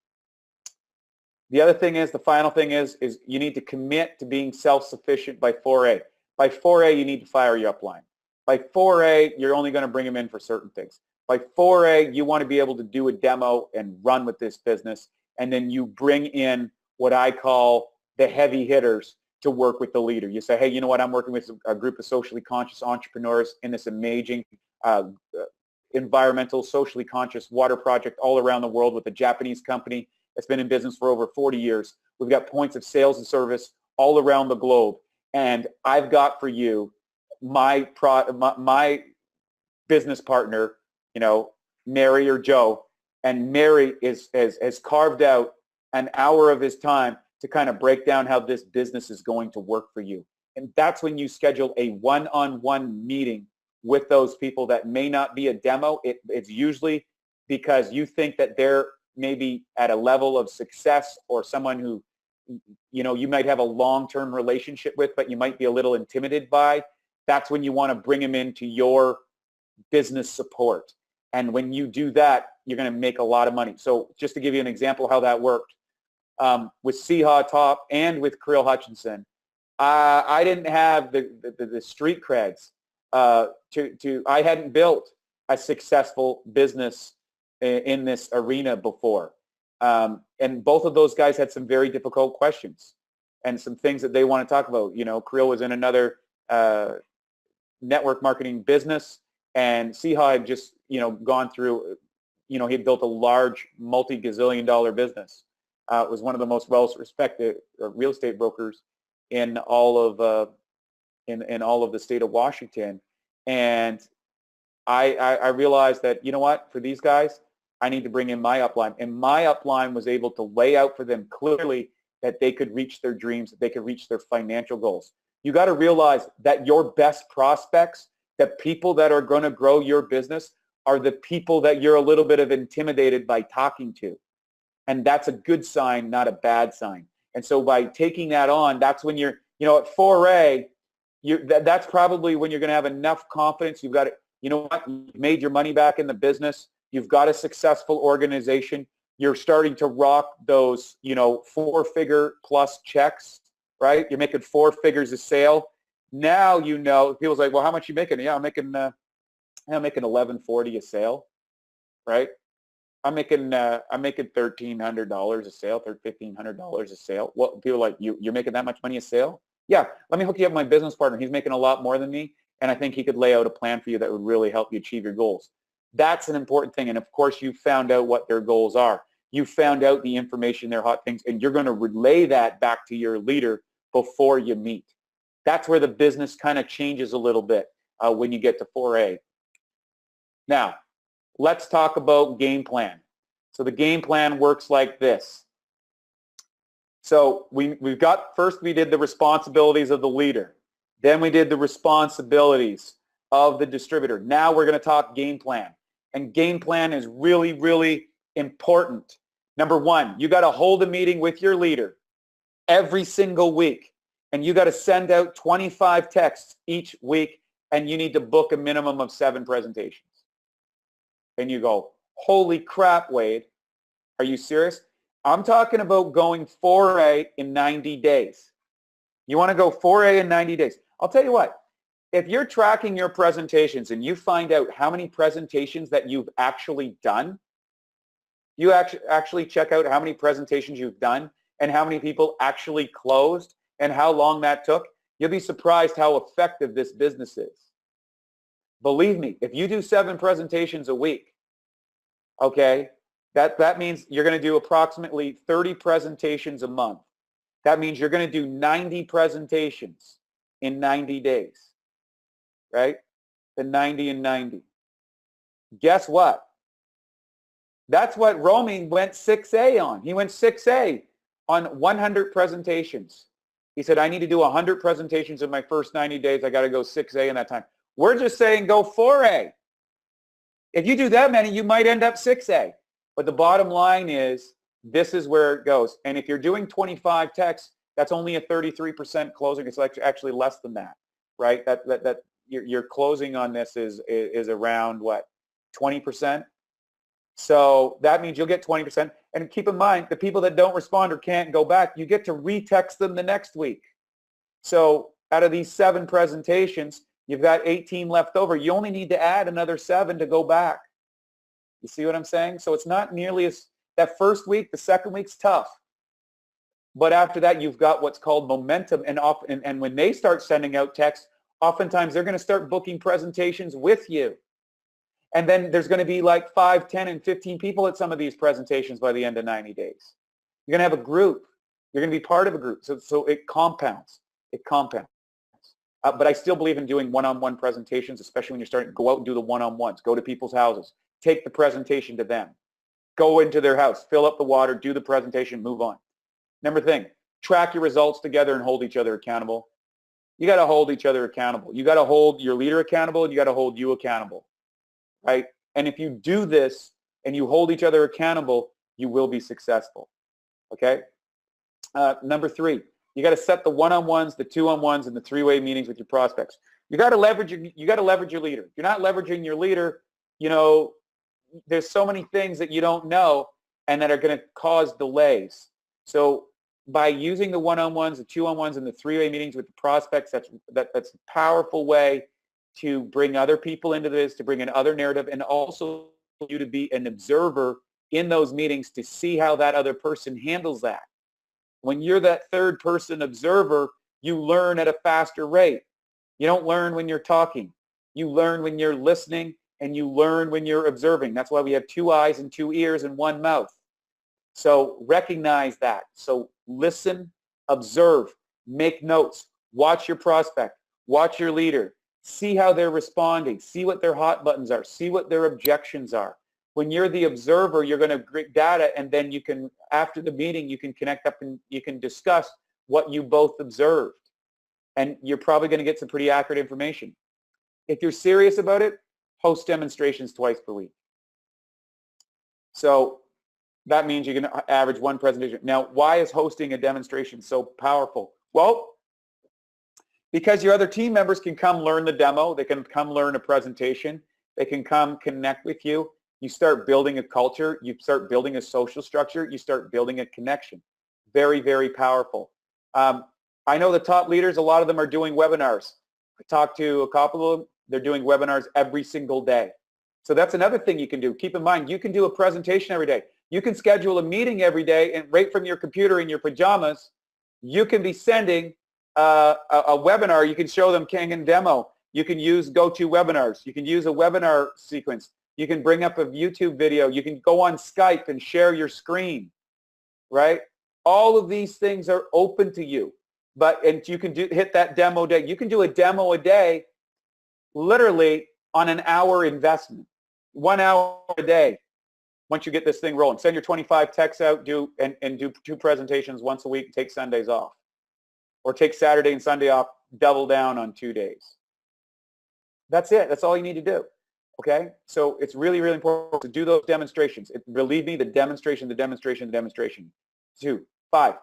The other thing is, the final thing is you need to commit to being self-sufficient by 4A. By 4A, you need to fire your upline. By 4A, you're only going to bring them in for certain things. By 4A, you want to be able to do a demo and run with this business, and then you bring in what I call the heavy hitters to work with the leader. You say, hey, you know what, I'm working with a group of socially conscious entrepreneurs in this amazing environmental, socially conscious water project all around the world with a Japanese company that's been in business for over 40 years. We've got points of sales and service all around the globe. And I've got for you my business partner, you know, Mary or Joe, and Mary has carved out an hour of his time to kind of break down how this business is going to work for you. And that's when you schedule a one-on-one meeting with those people. That may not be a demo. It's usually because you think that they're maybe at a level of success, or someone who, you know, you might have a long-term relationship with, but you might be a little intimidated by. That's when you want to bring them into your business support. And when you do that, you're going to make a lot of money. So just to give you an example how that worked, with Siha Top and with Creel Hutchinson, I didn't have the street creds. I hadn't built a successful business in this arena before. And both of those guys had some very difficult questions and some things that they want to talk about. You know, Creel was in another network marketing business, and Siha had just, you know, gone through, you know, he had built a large multi-gazillion-dollar business. It was one of the most well-respected real estate brokers in all of in all of the state of Washington. And I realized that, you know what, for these guys, I need to bring in my upline. And my upline was able to lay out for them clearly that they could reach their dreams, that they could reach their financial goals. You got to realize that your best prospects, the people that are going to grow your business, are the people that you're a little bit of intimidated by talking to. And that's a good sign, not a bad sign. And so by taking that on, that's when you're, you know, at 4A, that's probably when you're going to have enough confidence. You've got it. You know what? You've made your money back in the business. You've got a successful organization. You're starting to rock those, you know, 4-figure plus checks, right? You're making 4 figures a sale. Now, you know, people's like, well, how much are you making? Yeah, I'm making $11.40 a sale, right? I'm making $1,300 a sale, $1,500 a sale. Well, people are like, you're making that much money a sale? Yeah, let me hook you up with my business partner. He's making a lot more than me, and I think he could lay out a plan for you that would really help you achieve your goals. That's an important thing. And of course, you found out what their goals are. You found out the information, their hot things, and you're going to relay that back to your leader before you meet. That's where the business kind of changes a little bit when you get to 4A. Now, let's talk about game plan. So the game plan works like this. So we've got, first we did the responsibilities of the leader. Then we did the responsibilities of the distributor. Now we're going to talk game plan. And game plan is really, really important. Number one, you got to hold a meeting with your leader every single week. And you got to send out 25 texts each week, and you need to book a minimum of 7 presentations. And you go, holy crap, Wade, are you serious? I'm talking about going 4A in 90 days. You want to go 4A in 90 days. I'll tell you what, if you're tracking your presentations and you find out how many presentations that you've actually done, you actually check out how many presentations you've done and how many people actually closed and how long that took, you'll be surprised how effective this business is. Believe me, if you do 7 presentations a week, okay, that means you're going to do approximately 30 presentations a month. That means you're going to do 90 presentations in 90 days, right? The 90 and 90. Guess what? That's what Romy went 6A on. He went 6A on 100 presentations. He said, I need to do 100 presentations in my first 90 days. I got to go 6A in that time. We're just saying go 4A. If you do that many, you might end up 6A. But the bottom line is, this is where it goes. And if you're doing 25 texts, that's only a 33% closing. It's actually less than that, right? That your closing on this is around what, 20%? So that means you'll get 20%. And keep in mind, the people that don't respond or can't go back, you get to retext them the next week. So out of these 7 presentations, you've got 18 left over. You only need to add another 7 to go back. You see what I'm saying? So it's not nearly as, that first week, the second week's tough. But after that, you've got what's called momentum. And when they start sending out texts, oftentimes they're going to start booking presentations with you. And then there's going to be like 5, 10, and 15 people at some of these presentations by the end of 90 days. You're going to have a group. You're going to be part of a group. So it compounds. It compounds. But I still believe in doing one-on-one presentations, especially when you're starting to go out and do the one-on-ones. Go to people's houses. Take the presentation to them. Go into their house. Fill up the water. Do the presentation. Move on. Number thing, track your results together and hold each other accountable. You got to hold each other accountable. You got to hold your leader accountable, and you got to hold you accountable. Right? And if you do this and you hold each other accountable, you will be successful. Okay? Number 3, you got to set the one-on-ones, the two-on-ones, and the 3-way meetings with your prospects. You got to leverage your leader. If you're not leveraging your leader, you know, there's so many things that you don't know and that are going to cause delays. So by using the one-on-ones, the two-on-ones, and the 3-way meetings with the prospects, that's a powerful way to bring other people into this, to bring in other narrative, and also you to be an observer in those meetings to see how that other person handles that. When you're that third person observer, you learn at a faster rate. You don't learn when you're talking. You learn when you're listening, and you learn when you're observing. That's why we have 2 eyes and 2 ears and 1 mouth. So recognize that. So listen, observe, make notes, watch your prospect, watch your leader, see how they're responding, see what their hot buttons are, see what their objections are. When you're the observer, you're going to get data, and then you can, after the meeting, you can connect up and you can discuss what you both observed. And you're probably going to get some pretty accurate information. If you're serious about it, host demonstrations twice per week. So that means you can average 1 presentation. Now, why is hosting a demonstration so powerful? Well, because your other team members can come learn the demo. They can come learn a presentation. They can come connect with you. You start building a culture. You start building a social structure. You start building a connection. Very, very powerful. I know the top leaders, a lot of them are doing webinars. I talked to a couple of them. They're doing webinars every single day. So that's another thing you can do. Keep in mind, you can do a presentation every day. You can schedule a meeting every day, and right from your computer in your pajamas, you can be sending a webinar. You can show them Kangen demo. You can use GoToWebinars. You can use a webinar sequence. You can bring up a YouTube video. You can go on Skype and share your screen, right? All of these things are open to you. And you can hit that demo day. You can do a demo a day literally on an hour investment, 1 hour a day. Once you get this thing rolling, send your 25 texts out, do 2 presentations once a week, take Sundays off. Or take Saturday and Sunday off, double down on 2 days. That's it. That's all you need to do. Okay? So it's really, really important to do those demonstrations. Believe me, the demonstration. 2, 5.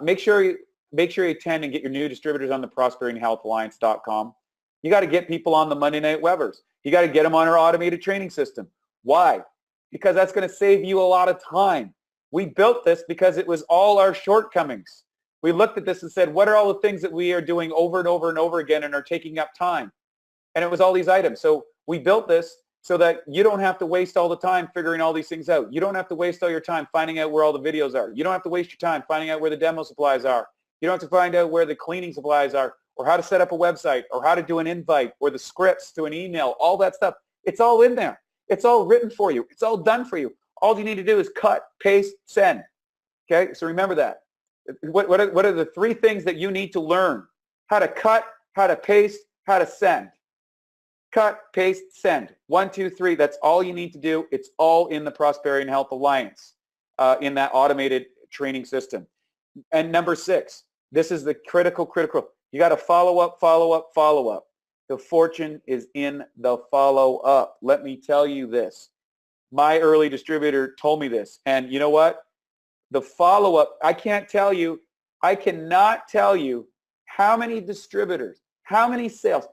Make sure you attend and get your new distributors on the prosperityhealthalliance.com. You got to get people on the Monday Night Webers. You got to get them on our automated training system. Why? Because that's going to save you a lot of time. We built this because it was all our shortcomings. We looked at this and said, what are all the things that we are doing over and over and over again and are taking up time? And it was all these items. So we built this so that you don't have to waste all the time figuring all these things out. You don't have to waste all your time finding out where all the videos are. You don't have to waste your time finding out where the demo supplies are. You don't have to find out where the cleaning supplies are, or how to set up a website, or how to do an invite, or the scripts to an email, all that stuff. It's all in there. It's all written for you. It's all done for you. All you need to do is cut, paste, send. Okay, so remember that. What are the 3 things that you need to learn? How to cut, how to paste, how to send. Cut, paste, send. 1, 2, 3. That's all you need to do. It's all in the Prosperity and Health Alliance, in that automated training system. And number 6, this is the critical. You got to follow up, follow up, follow up. The fortune is in the follow up. Let me tell you this. My early distributor told me this. And you know what? The follow up, I cannot tell you how many distributors, how many sales.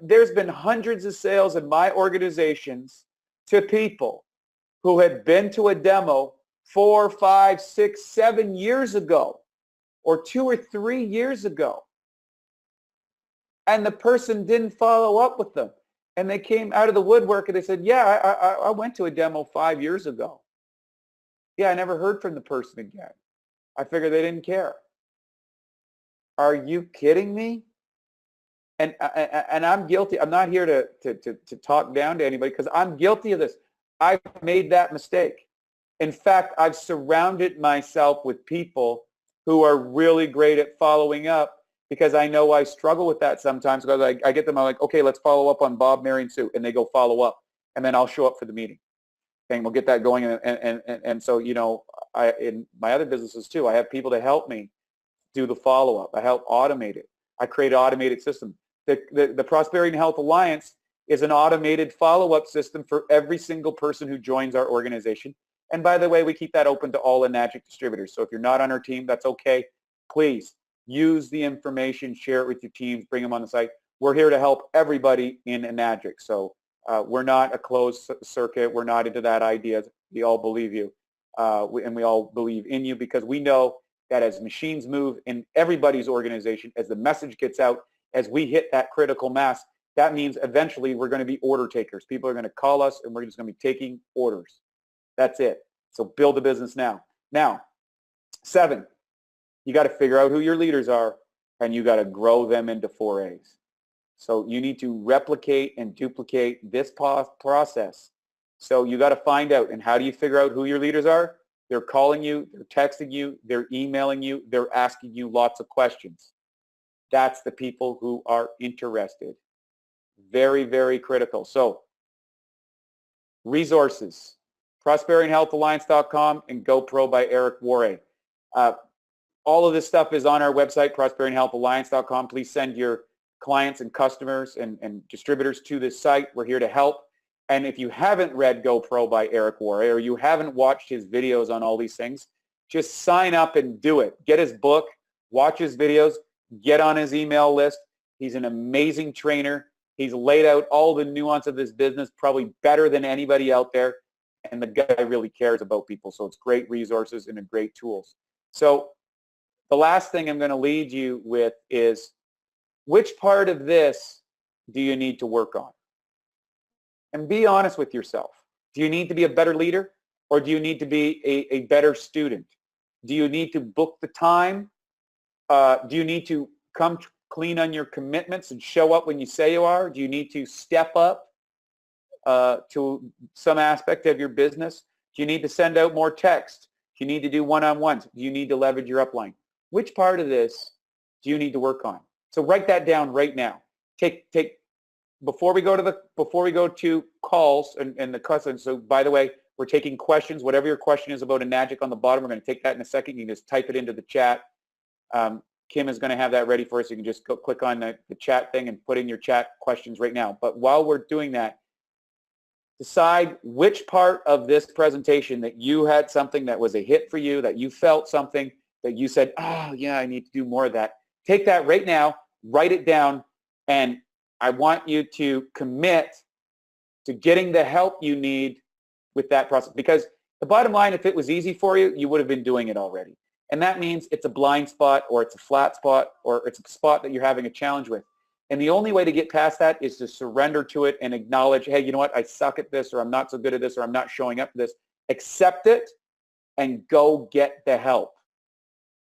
There's been hundreds of sales in my organizations to people who had been to a demo 4, 5, 6, 7 years ago, or 2 or 3 years ago. And the person didn't follow up with them. And they came out of the woodwork and they said, yeah, I went to a demo 5 years ago. Yeah, I never heard from the person again. I figured they didn't care. Are you kidding me? And I'm guilty. I'm not here to talk down to anybody, because I'm guilty of this. I've made that mistake. In fact, I've surrounded myself with people who are really great at following up, because I know I struggle with that sometimes. Because I get them, I'm like, okay, let's follow up on Bob, Mary, and Sue. And they go follow up. And then I'll show up for the meeting. And we'll get that going. And so, you know, in my other businesses too, I have people to help me do the follow-up. I help automate it. I create an automated system. The Prosperity and Health Alliance is an automated follow-up system for every single person who joins our organization. And by the way, we keep that open to all Enagic distributors. So if you're not on our team, that's okay. Please use the information, share it with your teams, bring them on the site. We're here to help everybody in Enagic. So we're not a closed circuit. We're not into that idea. We all believe you. And we all believe in you, because we know that as machines move in everybody's organization, as the message gets out, as we hit that critical mass, that means eventually we're going to be order takers. People are going to call us and we're just going to be taking orders. That's it. So build a business now. Now, 7, you got to figure out who your leaders are, and you got to grow them into 4As. So you need to replicate and duplicate this process. So you got to find out. And how do you figure out who your leaders are? They're calling you, they're texting you, they're emailing you, they're asking you lots of questions. That's the people who are interested. Very, very critical. So resources, prosperityandhealthalliance.com and GoPro by Eric Warre. All of this stuff is on our website, prosperityandhealthalliance.com. Please send your clients and customers and distributors to this site. We're here to help. And if you haven't read GoPro by Eric Warre, or you haven't watched his videos on all these things, just sign up and do it. Get his book, watch his videos, get on his email list. He's an amazing trainer. He's laid out all the nuance of this business probably better than anybody out there. And the guy really cares about people. So it's great resources and great tools. So the last thing I'm going to lead you with is, which part of this do you need to work on? And be honest with yourself. Do you need to be a better leader, or do you need to be a better student? Do you need to book the time? Do you need to come clean on your commitments and show up when you say you are? Do you need to step up to some aspect of your business? Do you need to send out more text? Do you need to do one-on-ones? Do you need to leverage your upline? Which part of this do you need to work on? So write that down right now. Before we go to calls and the questions. So by the way, we're taking questions. Whatever your question is about Enagic on the bottom, we're going to take that in a second. You can just type it into the chat. Kim is going to have that ready for us. You can just click on the chat thing and put in your chat questions right now. But while we're doing that, decide which part of this presentation that you had something that was a hit for you, that you felt something that you said, oh yeah, I need to do more of that. Take that right now, write it down, and I want you to commit to getting the help you need with that process. Because The bottom line, if it was easy for you, you would have been doing it already. And that means it's a blind spot or it's a flat spot or it's a spot that you're having a challenge with. And the only way to get past that is to surrender to it and acknowledge, hey, you know what, I suck at this, or I'm not so good at this, or I'm not showing up for this. Accept it and go get the help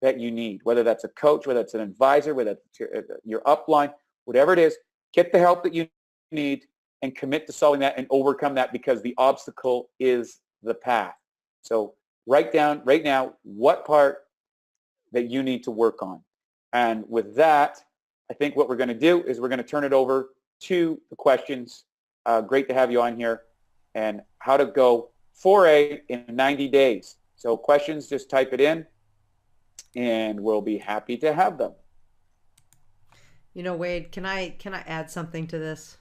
that you need, whether that's a coach, whether it's an advisor, whether it's your upline, whatever it is, get the help that you need and commit to solving that and overcome that, because the obstacle is the path. So write down right now what part that you need to work on. And with that, I think what we're going to do is we're going to turn it over to the questions. Great to have you on here. And how to go 4A in 90 days. So questions, just type it in, and we'll be happy to have them. You know, Wade, can I add something to this?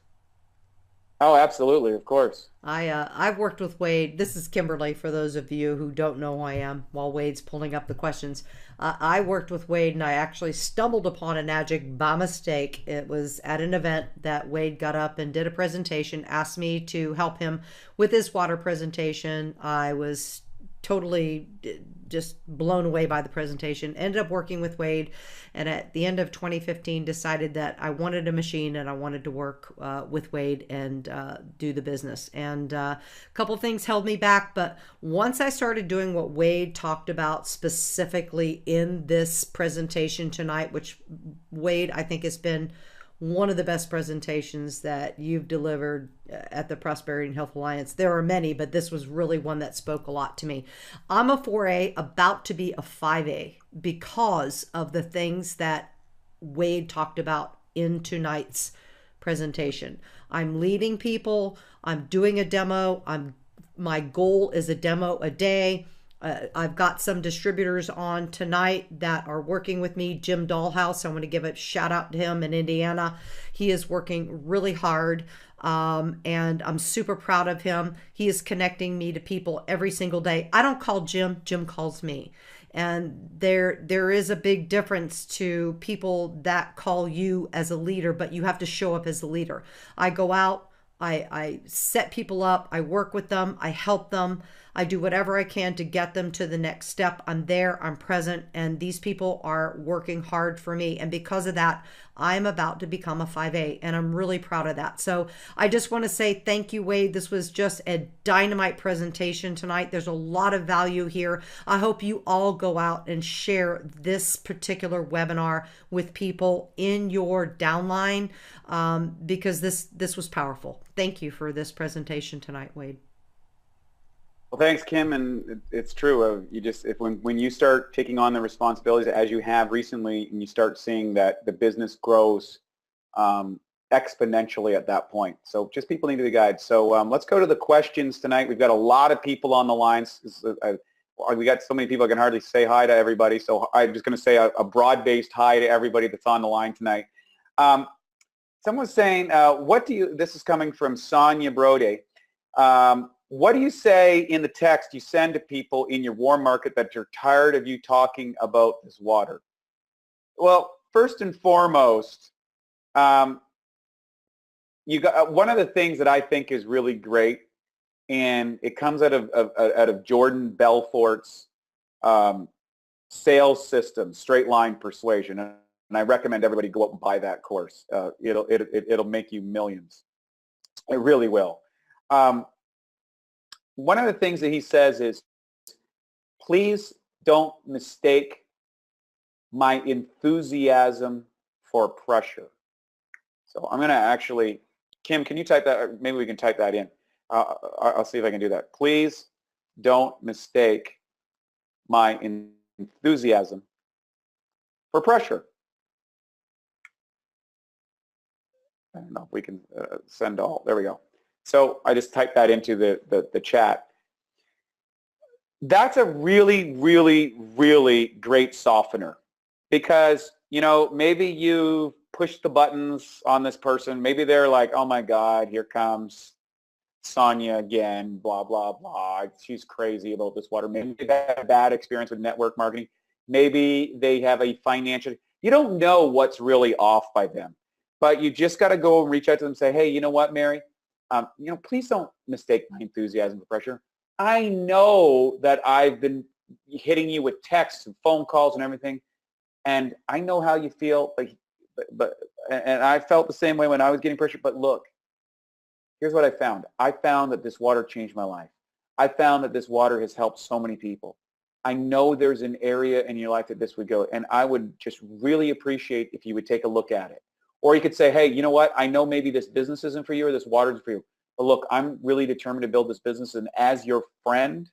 Oh, absolutely, of course. I've worked with Wade. This is Kimberly, for those of you who don't know who I am, while Wade's pulling up the questions. I worked with Wade, and I actually stumbled upon a magic by mistake. It was at an event that Wade got up and did a presentation, asked me to help him with his water presentation. I was totally just blown away by the presentation. Ended up working with Wade, and at the end of 2015 decided that I wanted a machine and I wanted to work with Wade and do the business. And a couple things held me back, but once I started doing what Wade talked about specifically in this presentation tonight, which Wade, I think, has been one of the best presentations that you've delivered at the Prosperity and Health Alliance. There are many, but this was really one that spoke a lot to me. I'm a 4A, about to be a 5A, because of the things that Wade talked about in tonight's presentation. I'm leading people. I'm doing a demo. My goal is a demo a day. I've got some distributors on tonight that are working with me. Jim Dollhouse, I want to give a shout out to him in Indiana. He is working really hard, and I'm super proud of him. He is connecting me to people every single day. I don't call Jim, Jim calls me. And there is a big difference to people that call you as a leader, but you have to show up as a leader. I go out, I set people up, I work with them, I help them, I do whatever I can to get them to the next step. I'm there, I'm present, and these people are working hard for me. And because of that, I'm about to become a 5A, and I'm really proud of that. So I just want to say thank you, Wade. This was just a dynamite presentation tonight. There's a lot of value here. I hope you all go out and share this particular webinar with people in your downline, because this was powerful. Thank you for this presentation tonight, Wade. Well, thanks, Kim, and it's true. When you start taking on the responsibilities as you have recently, and you start seeing that the business grows exponentially at that point. So just people need to be guided. So let's go to the questions tonight. We've got a lot of people on the lines. We got so many people I can hardly say hi to everybody. So I'm just going to say a broad-based hi to everybody that's on the line tonight. Someone's saying, this is coming from Sonia Brode. What do you say in the text you send to people in your warm market that you're tired of you talking about this water? Well, first and foremost, you got one of the things that I think is really great, and it comes out of Jordan Belfort's sales system, straight line persuasion, and I recommend everybody go up and buy that course. It'll make you millions. It really will. One of the things that he says is, please don't mistake my enthusiasm for pressure. So I'm going to actually, Kim, can you type that? Or maybe we can type that in. I'll see if I can do that. Please don't mistake my enthusiasm for pressure. I don't know if we can send all. There we go. So I just typed that into the chat. That's a really, really, really great softener, because, you know, maybe you push the buttons on this person. Maybe they're like, oh my God, here comes Sonia again, blah, blah, blah. She's crazy about this water. Maybe they've had a bad experience with network marketing. Maybe they have a financial, you don't know what's really off by them, but you just got to go and reach out to them and say, hey, you know what, Mary? Please don't mistake my enthusiasm for pressure. I know that I've been hitting you with texts and phone calls and everything, and I know how you feel, but and I felt the same way when I was getting pressure. But look, here's what I found. I found that this water changed my life. I found that this water has helped so many people. I know there's an area in your life that this would go, and I would just really appreciate if you would take a look at it. Or you could say, hey, you know what? I know maybe this business isn't for you or this water isn't for you. But look, I'm really determined to build this business, and as your friend,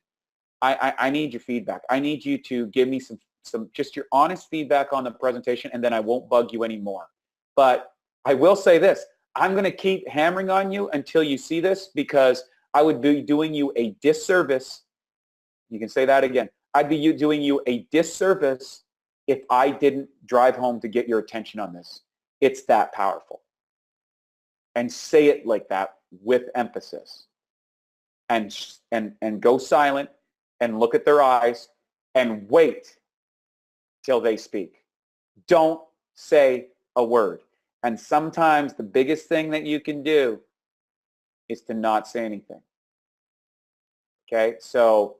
I need your feedback. I need you to give me some just your honest feedback on the presentation, and then I won't bug you anymore. But I will say this. I'm going to keep hammering on you until you see this, because I would be doing you a disservice. You can say that again. I'd be doing you a disservice if I didn't drive home to get your attention on this. It's that powerful. And say it like that with emphasis. And go silent and look at their eyes and wait till they speak. Don't say a word. And sometimes the biggest thing that you can do is to not say anything. Okay, so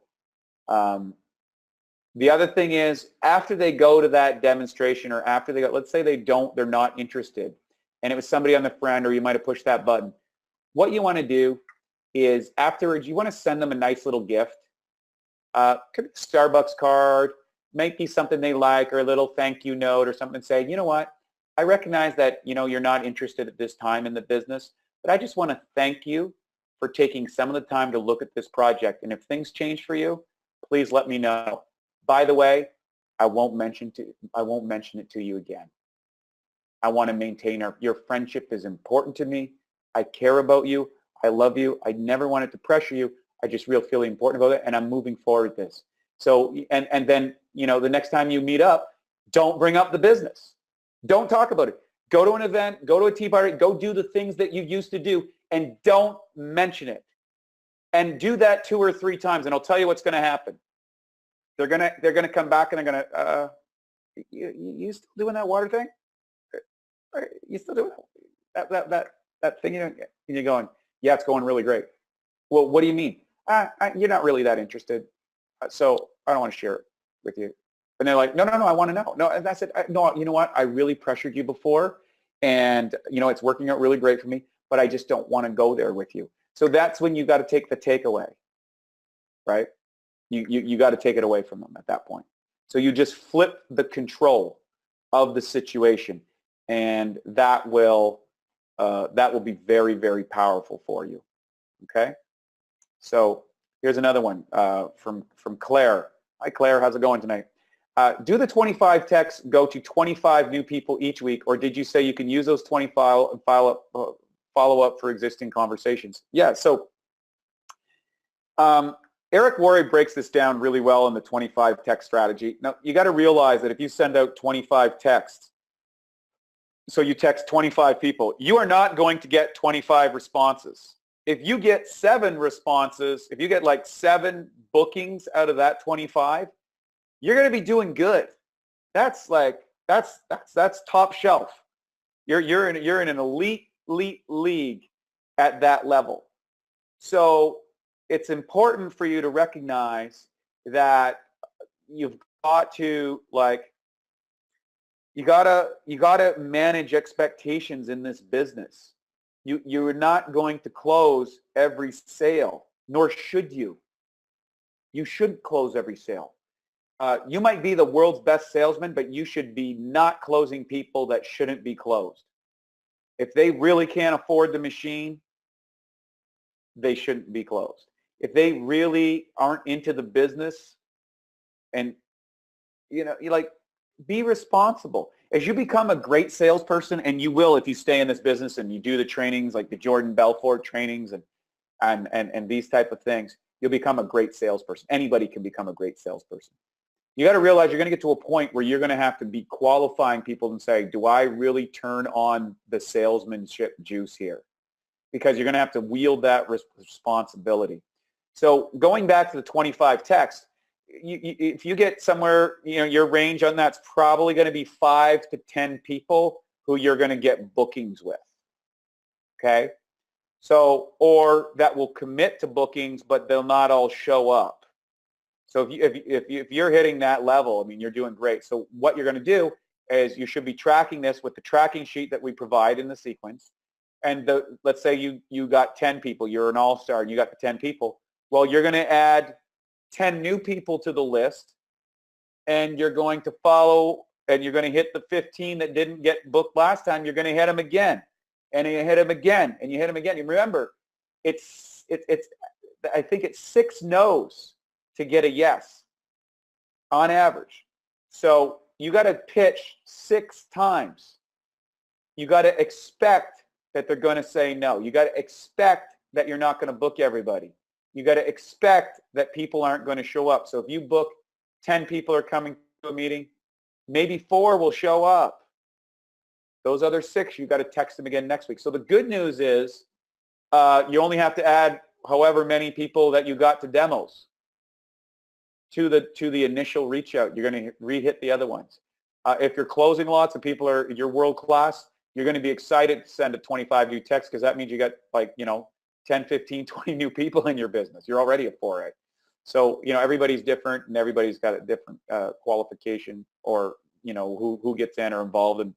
the other thing is, after they go to that demonstration, or after they go, let's say they're not interested, and it was somebody on the friend, or you might have pushed that button. What you want to do is afterwards, you want to send them a nice little gift. Could be a Starbucks card, might be something they like, or a little thank you note or something, saying, you know what, I recognize that, you know, you're not interested at this time in the business, but I just want to thank you for taking some of the time to look at this project. And if things change for you, please let me know. By the way, I won't mention it to you again. I want to maintain your friendship is important to me. I care about you. I love you. I never wanted to pressure you. I just really feel important about it, and I'm moving forward with this. So, and then, you know, the next time you meet up, don't bring up the business. Don't talk about it. Go to an event, go to a tea party, go do the things that you used to do, and don't mention it. And do that 2 or 3 times, and I'll tell you what's going to happen. They're gonna come back, and they're gonna, you still doing that water thing? Are you still doing that thing? And you're going, yeah, it's going really great. Well, what do you mean? You're not really that interested, so I don't want to share it with you. And they're like, no, I want to know. No, and I said, no, you know what? I really pressured you before, and you know, it's working out really great for me, but I just don't want to go there with you. So that's when you got to take the takeaway, right? You got to take it away from them at that point. So you just flip the control of the situation, and that will be very, very powerful for you. Okay. So here's another one from Claire. Hi, Claire. How's it going tonight? Do the 25 texts go to 25 new people each week, or did you say you can use those 25 and follow up for existing conversations? Yeah. So Eric Worre breaks this down really well in the 25 text strategy. Now, you got to realize that if you send out 25 texts, so you text 25 people, you are not going to get 25 responses. If you get 7 responses, if you get like 7 bookings out of that 25, you're going to be doing good. That's top shelf. You're in an elite league at that level. So it's important for you to recognize that you've got to you gotta manage expectations in this business. You're not going to close every sale, nor should you. You shouldn't close every sale. You might be the world's best salesman, but you should be not closing people that shouldn't be closed. If they really can't afford the machine, they shouldn't be closed. If they really aren't into the business, and you know, be responsible. As you become a great salesperson, and you will if you stay in this business and you do the trainings like the Jordan Belfort trainings and these type of things, you'll become a great salesperson. Anybody can become a great salesperson. You got to realize you're going to get to a point where you're going to have to be qualifying people and say, do I really turn on the salesmanship juice here? Because you're going to have to wield that responsibility. So going back to the 25 text, if you get somewhere, you know, your range on that's probably going to be 5 to 10 people who you're going to get bookings with. Okay? So, or that will commit to bookings, but they'll not all show up. So if you're hitting that level, I mean, you're doing great. So what you're going to do is you should be tracking this with the tracking sheet that we provide in the sequence. And let's say you got 10 people, you're an all-star and you got the 10 people. Well, you're going to add 10 new people to the list, and you're going to follow, and you're going to hit the 15 that didn't get booked last time. You're going to hit them again, and you hit them again, and you hit them again. You remember, it's I think it's 6 no's to get a yes on average. So you got to pitch 6 times. You got to expect that they're going to say no. You got to expect that you're not going to book everybody. You got to expect that people aren't going to show up. So if you book 10 people are coming to a meeting, maybe 4 will show up. Those other 6, you got to text them again next week. So the good news is you only have to add however many people that you got to demos to the initial reach out. You're going to re-hit the other ones. If you're closing lots and you're world class, you're going to be excited to send a 25 new text, because that means you got 10, 15, 20 new people in your business. You're already a 4A. So, everybody's different, and everybody's got a different qualification, or, who gets in or involved in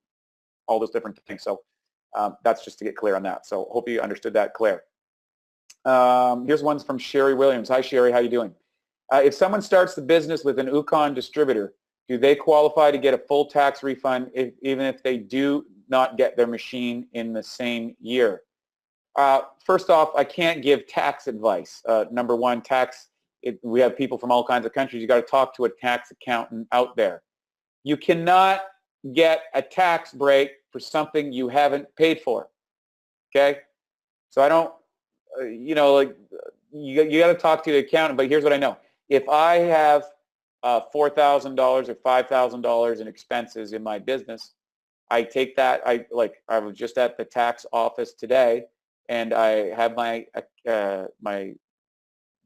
all those different things. So that's just to get clear on that. So hope you understood that, Claire. Here's one's from Sherry Williams. Hi, Sherry. How you doing? If someone starts the business with an Ukon distributor, do they qualify to get a full tax refund even if they do not get their machine in the same year? First off, I can't give tax advice. Number one, we have people from all kinds of countries. You got to talk to a tax accountant out there. You cannot get a tax break for something you haven't paid for. Okay? So I don't, you got to talk to the accountant, but here's what I know. If I have $4,000 or $5,000 in expenses in my business, I take that, I was just at the tax office today, and I have my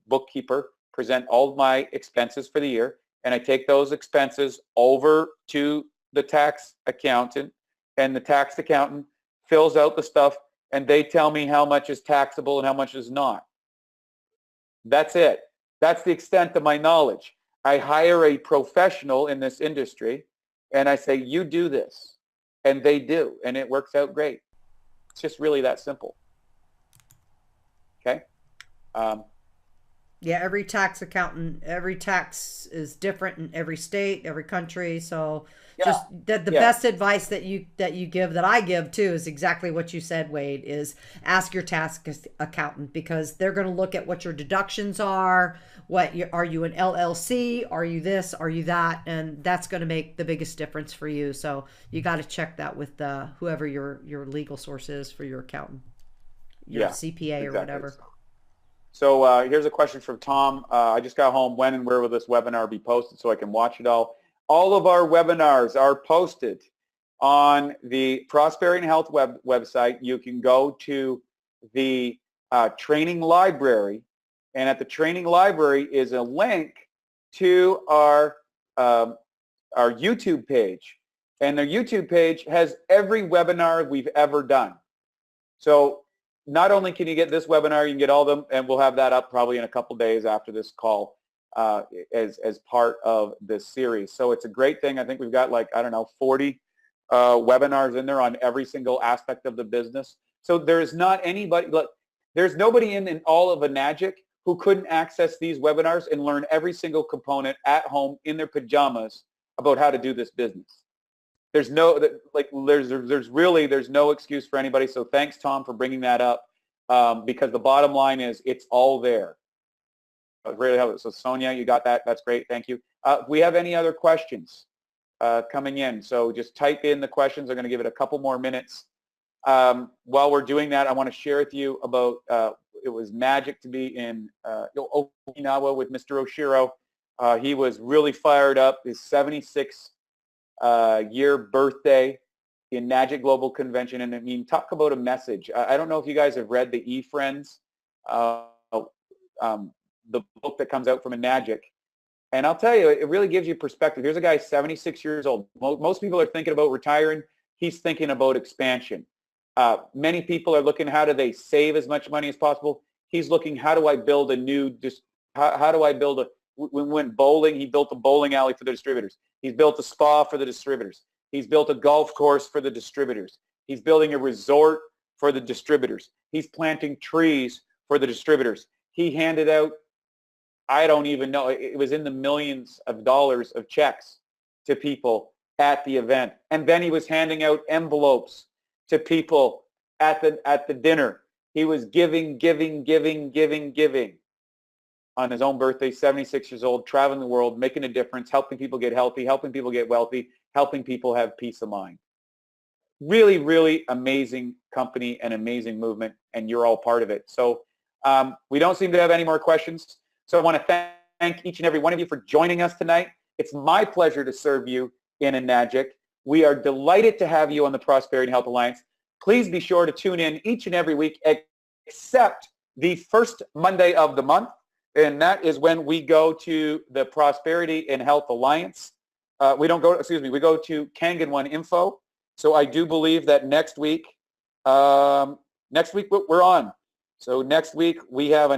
bookkeeper present all of my expenses for the year, and I take those expenses over to the tax accountant, and the tax accountant fills out the stuff, and they tell me how much is taxable and how much is not. That's it. That's the extent of my knowledge. I hire a professional in this industry, and I say, you do this, and they do, and it works out great. It's just really that simple. Okay? Yeah, every tax accountant, every tax is different in every state, every country. So just the best advice that you give, that I give too, is exactly what you said, Wade, is ask your tax accountant, because they're going to look at what your deductions are, are you an LLC, are you this, are you that, and that's going to make the biggest difference for you. So you got to check that with whoever your legal source is for your accountant, your CPA or whatever. So here's a question from Tom. I just got home. When and where will this webinar be posted so I can watch it all? All of our webinars are posted on the Prosperity and Health website. You can go to the training library, and at the training library is a link to our YouTube page. And the YouTube page has every webinar we've ever done. So not only can you get this webinar, you can get all of them, and we'll have that up probably in a couple days after this call as part of this series. So it's a great thing. I think we've got 40 webinars in there on every single aspect of the business. So there's not anybody, there's nobody in all of Enagic who couldn't access these webinars and learn every single component at home in their pajamas about how to do this business. There's no there's no excuse for anybody. So thanks, Tom, for bringing that up, because the bottom line is it's all there. Really helpful. So Sonia, you got that. That's great. Thank you. We have any other questions coming in? So just type in the questions. I'm going to give it a couple more minutes. While we're doing that, I want to share with you about it was magic to be in Okinawa with Mr. Oshiro. He was really fired up. His 76th year birthday in Enagic Global Convention, and I mean, talk about a message. I don't know if you guys have read the eFriends, the book that comes out from Enagic, and I'll tell you, it really gives you perspective. Here's a guy 76 years old. Most people are thinking about retiring. He's thinking about expansion. Many people are looking, how do they save as much money as possible? He's looking, how do I build a new, how do I build a, we went bowling, he built a bowling alley for the distributors. He's built a spa for the distributors. He's built a golf course for the distributors. He's building a resort for the distributors. He's planting trees for the distributors. He handed out, I don't even know, it was in the millions of dollars of checks to people at the event. And then he was handing out envelopes to people at the dinner. He was giving on his own birthday, 76 years old, traveling the world, making a difference, helping people get healthy, helping people get wealthy, helping people have peace of mind. Really, really amazing company and amazing movement, and you're all part of it. So we don't seem to have any more questions. So I want to thank each and every one of you for joining us tonight. It's my pleasure to serve you in a Enagic. We are delighted to have you on the Prosperity and Health Alliance. Please be sure to tune in each and every week, except the first Monday of the month, and that is when we go to the Prosperity and Health Alliance. We go to Kangen One Info. So I do believe that next week we're on. So next week we have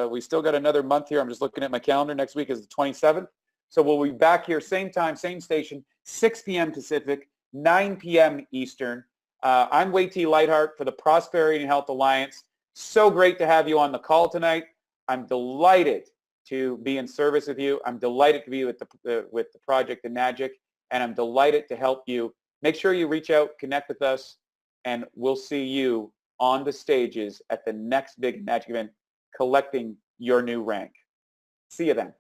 we still got another month here. I'm just looking at my calendar. Next week is the 27th. So we'll be back here, same time, same station, 6 p.m. Pacific, 9 p.m. Eastern. I'm Wade T. Lightheart for the Prosperity and Health Alliance. So great to have you on the call tonight. I'm delighted to be in service with you. I'm delighted to be with the project Enagic, and I'm delighted to help you. Make sure you reach out, connect with us, and we'll see you on the stages at the next big Enagic event, collecting your new rank. See you then.